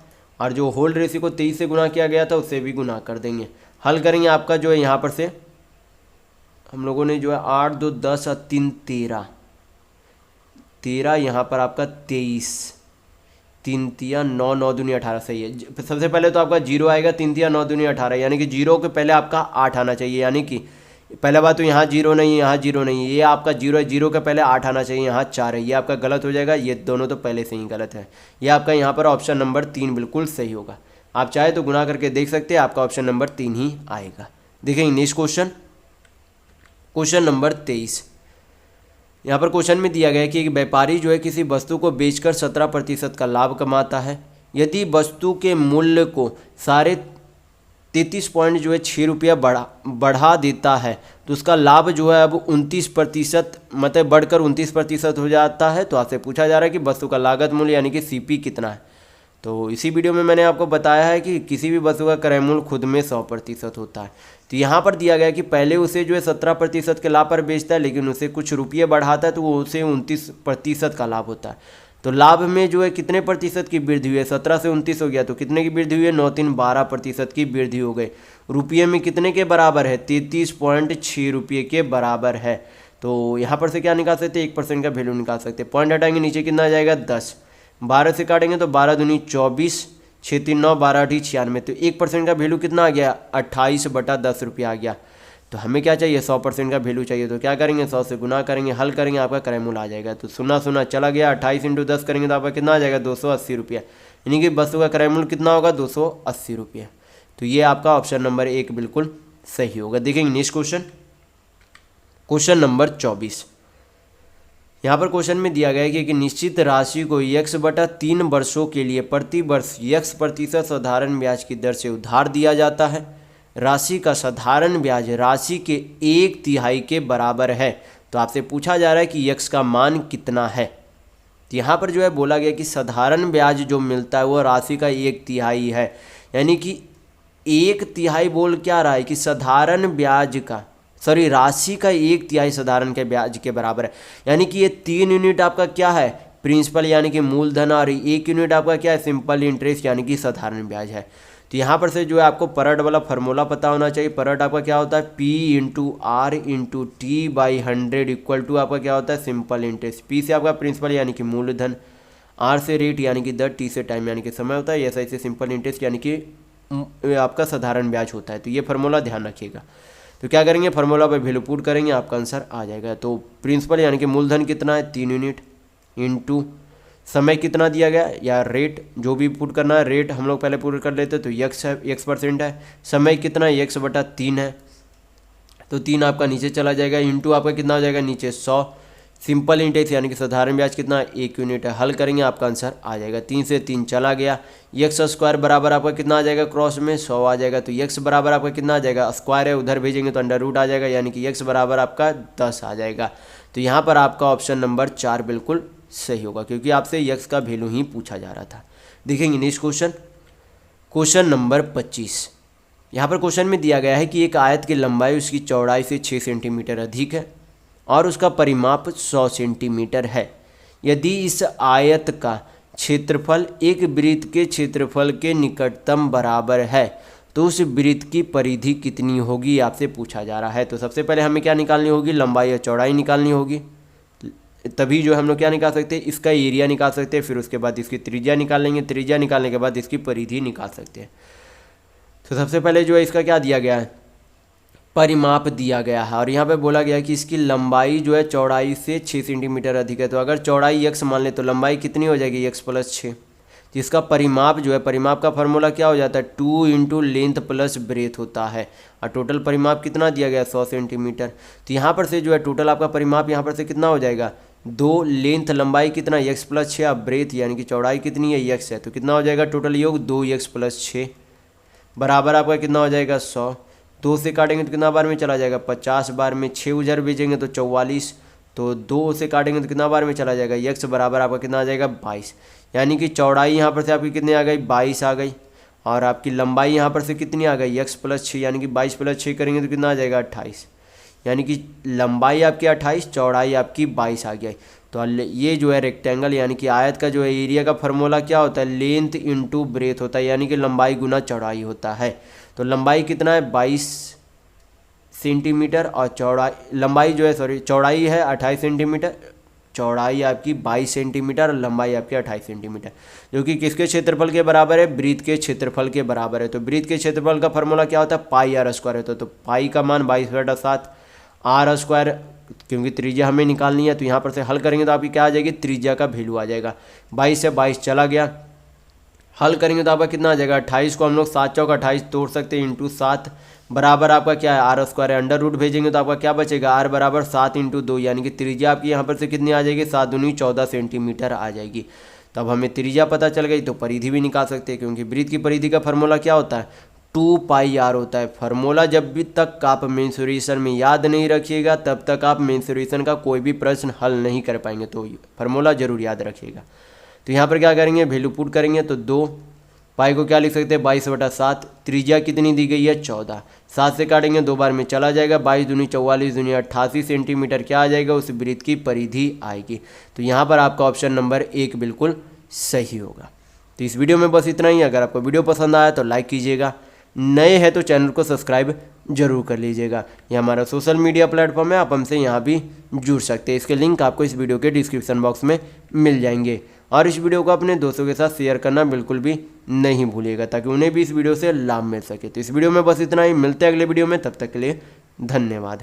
और जो होल्ड रेशियो को 23 से गुना किया गया था उससे भी गुना कर देंगे। हल करेंगे, आपका जो है यहाँ पर से हम लोगों ने जो है 8, 2, 10 और 3 13, यहाँ पर आपका 23, 3 तिया 9, 9 दूनी 18 सही है। सबसे पहले तो आपका 0 आएगा, 3 तिया 9 दूनी 18, यानी कि 0 के पहले आपका 8 आना चाहिए, यानी कि पहला बात तो यहाँ जीरो नहीं है, यहाँ जीरो नहीं है, ये आपका जीरो है, जीरो के पहले 8 आना चाहिए, यहाँ 4 है, ये आपका गलत हो जाएगा, ये दोनों तो पहले से ही गलत है। ये आपका यहाँ पर ऑप्शन नंबर 3 बिल्कुल सही होगा। आप चाहे तो गुना करके देख सकते हैं, आपका ऑप्शन नंबर 3 ही आएगा। देखेंगे नेक्स्ट क्वेश्चन, क्वेश्चन नंबर 23। यहाँ पर क्वेश्चन में दिया गया है कि एक व्यापारी जो है किसी वस्तु को बेचकर 17% का लाभ कमाता है। यदि वस्तु के मूल्य को 33.6 रुपया बढ़ा देता है तो उसका लाभ जो है अब 29%, मतलब बढ़कर 29% हो जाता है। तो आपसे पूछा जा रहा है कि वस्तु का लागत मूल्य यानी कि सीपी कितना है। तो इसी वीडियो में मैंने आपको बताया है कि किसी भी वस्तु का क्रय मूल्य खुद में 100% होता है। तो यहाँ पर दिया गया है कि पहले उसे जो है 17% के लाभ पर बेचता है, लेकिन उसे कुछ रुपये बढ़ाता है तो वो उसे 29% का लाभ होता है। तो लाभ में जो है कितने प्रतिशत की वृद्धि हुई है, 17 से 29 हो गया तो कितने की वृद्धि हुई है, 9 3 12% की वृद्धि हो गई। रुपये में कितने के बराबर है, 33.6 रुपये के बराबर है। तो यहाँ पर से क्या निकाल सकते हैं, 1% का वैल्यू निकाल सकते हैं। पॉइंट हटाएंगे नीचे कितना आ जाएगा 10, 12 से काटेंगे तो 12 दूनी 24, 6 3 9 12 8 96। तो 1% का वैल्यू कितना आ गया, 28/10 रुपया आ गया। तो हमें क्या चाहिए, 100% का वैल्यू चाहिए। तो क्या करेंगे, 100 से गुना करेंगे, हल करेंगे, आपका क्रय मूल्य आ जाएगा। तो 0 चला गया, 28 × 10 करेंगे तो आपका कितना आ जाएगा, 280 रुपया। यानी कि वस्तु का क्रय मूल्य कितना होगा, 280 रुपया। तो ये आपका ऑप्शन नंबर 1 बिल्कुल सही होगा। देखेंगे नेक्स्ट क्वेश्चन, क्वेश्चन नंबर 24। यहाँ पर क्वेश्चन में दिया गया है कि एक निश्चित राशि को x/3 वर्षों के लिए प्रति वर्ष x% साधारण ब्याज की दर से उधार दिया जाता है। राशि का साधारण ब्याज राशि के 1/3 के बराबर है। तो आपसे पूछा जा रहा है कि x का मान कितना है। तो यहाँ पर जो है बोला गया कि साधारण ब्याज जो मिलता है वो राशि का 1/3 है। यानी कि 1/3 बोल क्या रहा है कि साधारण ब्याज का, सॉरी, राशि का 1/3 साधारण के ब्याज के बराबर है। यानी कि ये 3 यूनिट आपका क्या है, प्रिंसिपल यानी कि मूलधन, और 1 यूनिट आपका क्या है, सिंपल इंटरेस्ट यानी कि साधारण ब्याज है। तो यहाँ पर से जो है आपको परट वाला फार्मूला पता होना चाहिए। परट आपका क्या होता है, P × R × T/100 equal to आपका क्या होता है, सिंपल इंटरेस्ट। P से आपका प्रिंसिपल यानी कि मूलधन, R से रेट यानी कि दर, T से टाइम यानी कि समय होता है, SI से सिंपल इंटरेस्ट यानी कि आपका साधारण ब्याज होता है। तो ये फार्मूला ध्यान रखिएगा। तो क्या करेंगे, फार्मूला पे वैल्यू पुट करेंगे, आपका आंसर आ जाएगा। तो प्रिंसिपल यानी कि मूलधन कितना है, 3 यूनिट, इंटू समय कितना दिया गया या रेट, जो भी पुट करना है, रेट हम लोग पहले पुट कर लेते तो x है, x% है, समय कितना है, x/3 है। तो 3 आपका नीचे चला जाएगा, इंटू आपका कितना हो जाएगा, नीचे 100, सिंपल इंटरेस्ट यानी कि साधारण ब्याज कितना, 1 यूनिट है। हल करेंगे, आपका आंसर आ जाएगा। 3 से 3 चला गया, x² बराबर आपका कितना आ जाएगा, क्रॉस में 100 आ जाएगा। तो x बराबर आपका कितना आ जाएगा, स्क्वायर है, उधर भेजेंगे तो अंडर रूट आ जाएगा, यानी कि x बराबर आपका 10 आ जाएगा। तो यहाँ पर आपका ऑप्शन नंबर 4 बिल्कुल सही होगा, क्योंकि आपसे x का वैल्यू ही पूछा जा रहा था। देखेंगे नेक्स्ट क्वेश्चन, क्वेश्चन नंबर 25। यहाँ पर क्वेश्चन में दिया गया है कि एक आयत की लंबाई उसकी चौड़ाई से 6 सेंटीमीटर अधिक है और उसका परिमाप 100 सेंटीमीटर है। यदि इस आयत का क्षेत्रफल एक वृत्त के क्षेत्रफल के निकटतम बराबर है तो उस वृत्त की परिधि कितनी होगी, आपसे पूछा जा रहा है। तो सबसे पहले हमें क्या निकालनी होगी, लंबाई और चौड़ाई निकालनी होगी, तभी जो हम लोग क्या निकाल सकते हैं, इसका एरिया निकाल सकते हैं। फिर उसके बाद इसकी त्रिज्या निकाल लेंगे, त्रिज्या निकालने के बाद इसकी परिधि निकाल सकते हैं। तो सबसे पहले जो है इसका क्या दिया गया है, परिमाप दिया गया है, और यहाँ पे बोला गया है कि इसकी लंबाई जो है चौड़ाई से 6 सेंटीमीटर अधिक है। तो अगर चौड़ाई x मान ले तो लंबाई कितनी हो जाएगी, x + 6। जिसका परिमाप जो है, परिमाप का फार्मूला क्या हो जाता है, 2 × लेंथ + ब्रेथ होता है, और टोटल परिमाप कितना दिया गया, 100 सेंटीमीटर। तो यहाँ पर से जो है टोटल आपका परिमाप यहाँ पर से कितना हो जाएगा, 2 लेंथ लंबाई कितना, x + 6, और ब्रेथ यानी कि चौड़ाई कितनी है, x है। तो कितना हो जाएगा टोटल योग, 2x + 6 बराबर आपका कितना हो जाएगा, 100। 2 से काटेंगे तो कितना बार में चला जाएगा, 50 बार में। 6 उधर भेजेंगे तो 44, तो 2 से काटेंगे तो कितना बार में चला जाएगा, x बराबर आपका कितना आ जाएगा, 22। यानी कि चौड़ाई यहाँ पर से आपकी कितनी आ गई, 22 आ गई, और आपकी लंबाई यहाँ पर से कितनी आ गई, x + 6, यानी कि 22 + 6 करेंगे तो कितना आ जाएगा, 28। यानी कि लंबाई आपकी 28, चौड़ाई आपकी 22 आ गई। तो ये जो है रेक्टेंगल यानी कि आयत का जो है एरिया का फार्मूला क्या होता है, लेंथ × ब्रेथ होता है, यानी कि लंबाई गुना चौड़ाई होता है। तो लंबाई कितना है, 22 सेंटीमीटर, और लंबाई जो है, सॉरी, चौड़ाई है 28 सेंटीमीटर, चौड़ाई आपकी 22 सेंटीमीटर और लंबाई आपकी 28 सेंटीमीटर, जो कि किसके क्षेत्रफल के बराबर है, वृत्त के क्षेत्रफल के बराबर है। तो वृत्त के क्षेत्रफल का फार्मूला क्या होता है, πr² होता है। तो पाई का मान 22/7, आर स्क्वायर, क्योंकि त्रिज्या हमें निकालनी है तो यहाँ पर से हल करेंगे तो आपकी क्या आ जाएगी, त्रिज्या का वैल्यू आ जाएगा। 22 से 22 चला गया, हल करेंगे तो आपका कितना आ जाएगा, 28 को हम लोग 7 चौक 28 तोड़ सकते हैं, इंटू 7 बराबर आपका क्या है, आर स्क्वायर है। अंडर रूट भेजेंगे तो आपका क्या बचेगा, आर बराबर 7 इंटू 2, यानी कि त्रिज्या आपकी यहाँ पर से कितनी आ जाएगी, 7 दूनी 14 सेंटीमीटर आ जाएगी। तब हमें त्रिज्या पता चल गई तो परिधि भी निकाल सकते हैं, क्योंकि वृत्त की परिधि का फॉर्मूला क्या होता है, 2πr होता है। फार्मूला जब भी तक आप मेंसुरेशन में याद नहीं रखिएगा तब तक आप मेंसुरेशन का कोई भी प्रश्न हल नहीं कर पाएंगे, तो फार्मूला जरूर याद रखिएगा। तो यहाँ पर क्या करेंगे, वैल्यू पुट करेंगे तो 2 पाई को क्या लिख सकते हैं, 22/7, त्रिज्या कितनी दी गई है 14, 7 से काटेंगे 2 बार में चला जाएगा, 22 दूनी 44 दूनी 88 सेंटीमीटर क्या आ जाएगा, उस वृत्त की परिधि आएगी। तो यहाँ पर आपका ऑप्शन नंबर 1 बिल्कुल सही होगा। तो इस वीडियो में बस इतना ही। अगर आपको वीडियो पसंद आया तो लाइक कीजिएगा, नए हैं तो चैनल को सब्सक्राइब जरूर कर लीजिएगा। ये हमारा सोशल मीडिया प्लेटफॉर्म है, आप हमसे यहाँ भी जुड़ सकते हैं। इसके लिंक आपको इस वीडियो के डिस्क्रिप्शन बॉक्स में मिल जाएंगे। और इस वीडियो को अपने दोस्तों के साथ शेयर करना बिल्कुल भी नहीं भूलिएगा, ताकि उन्हें भी इस वीडियो से लाभ मिल सके। तो इस वीडियो में बस इतना ही, मिलते हैं अगले वीडियो में, तब तक के लिए धन्यवाद।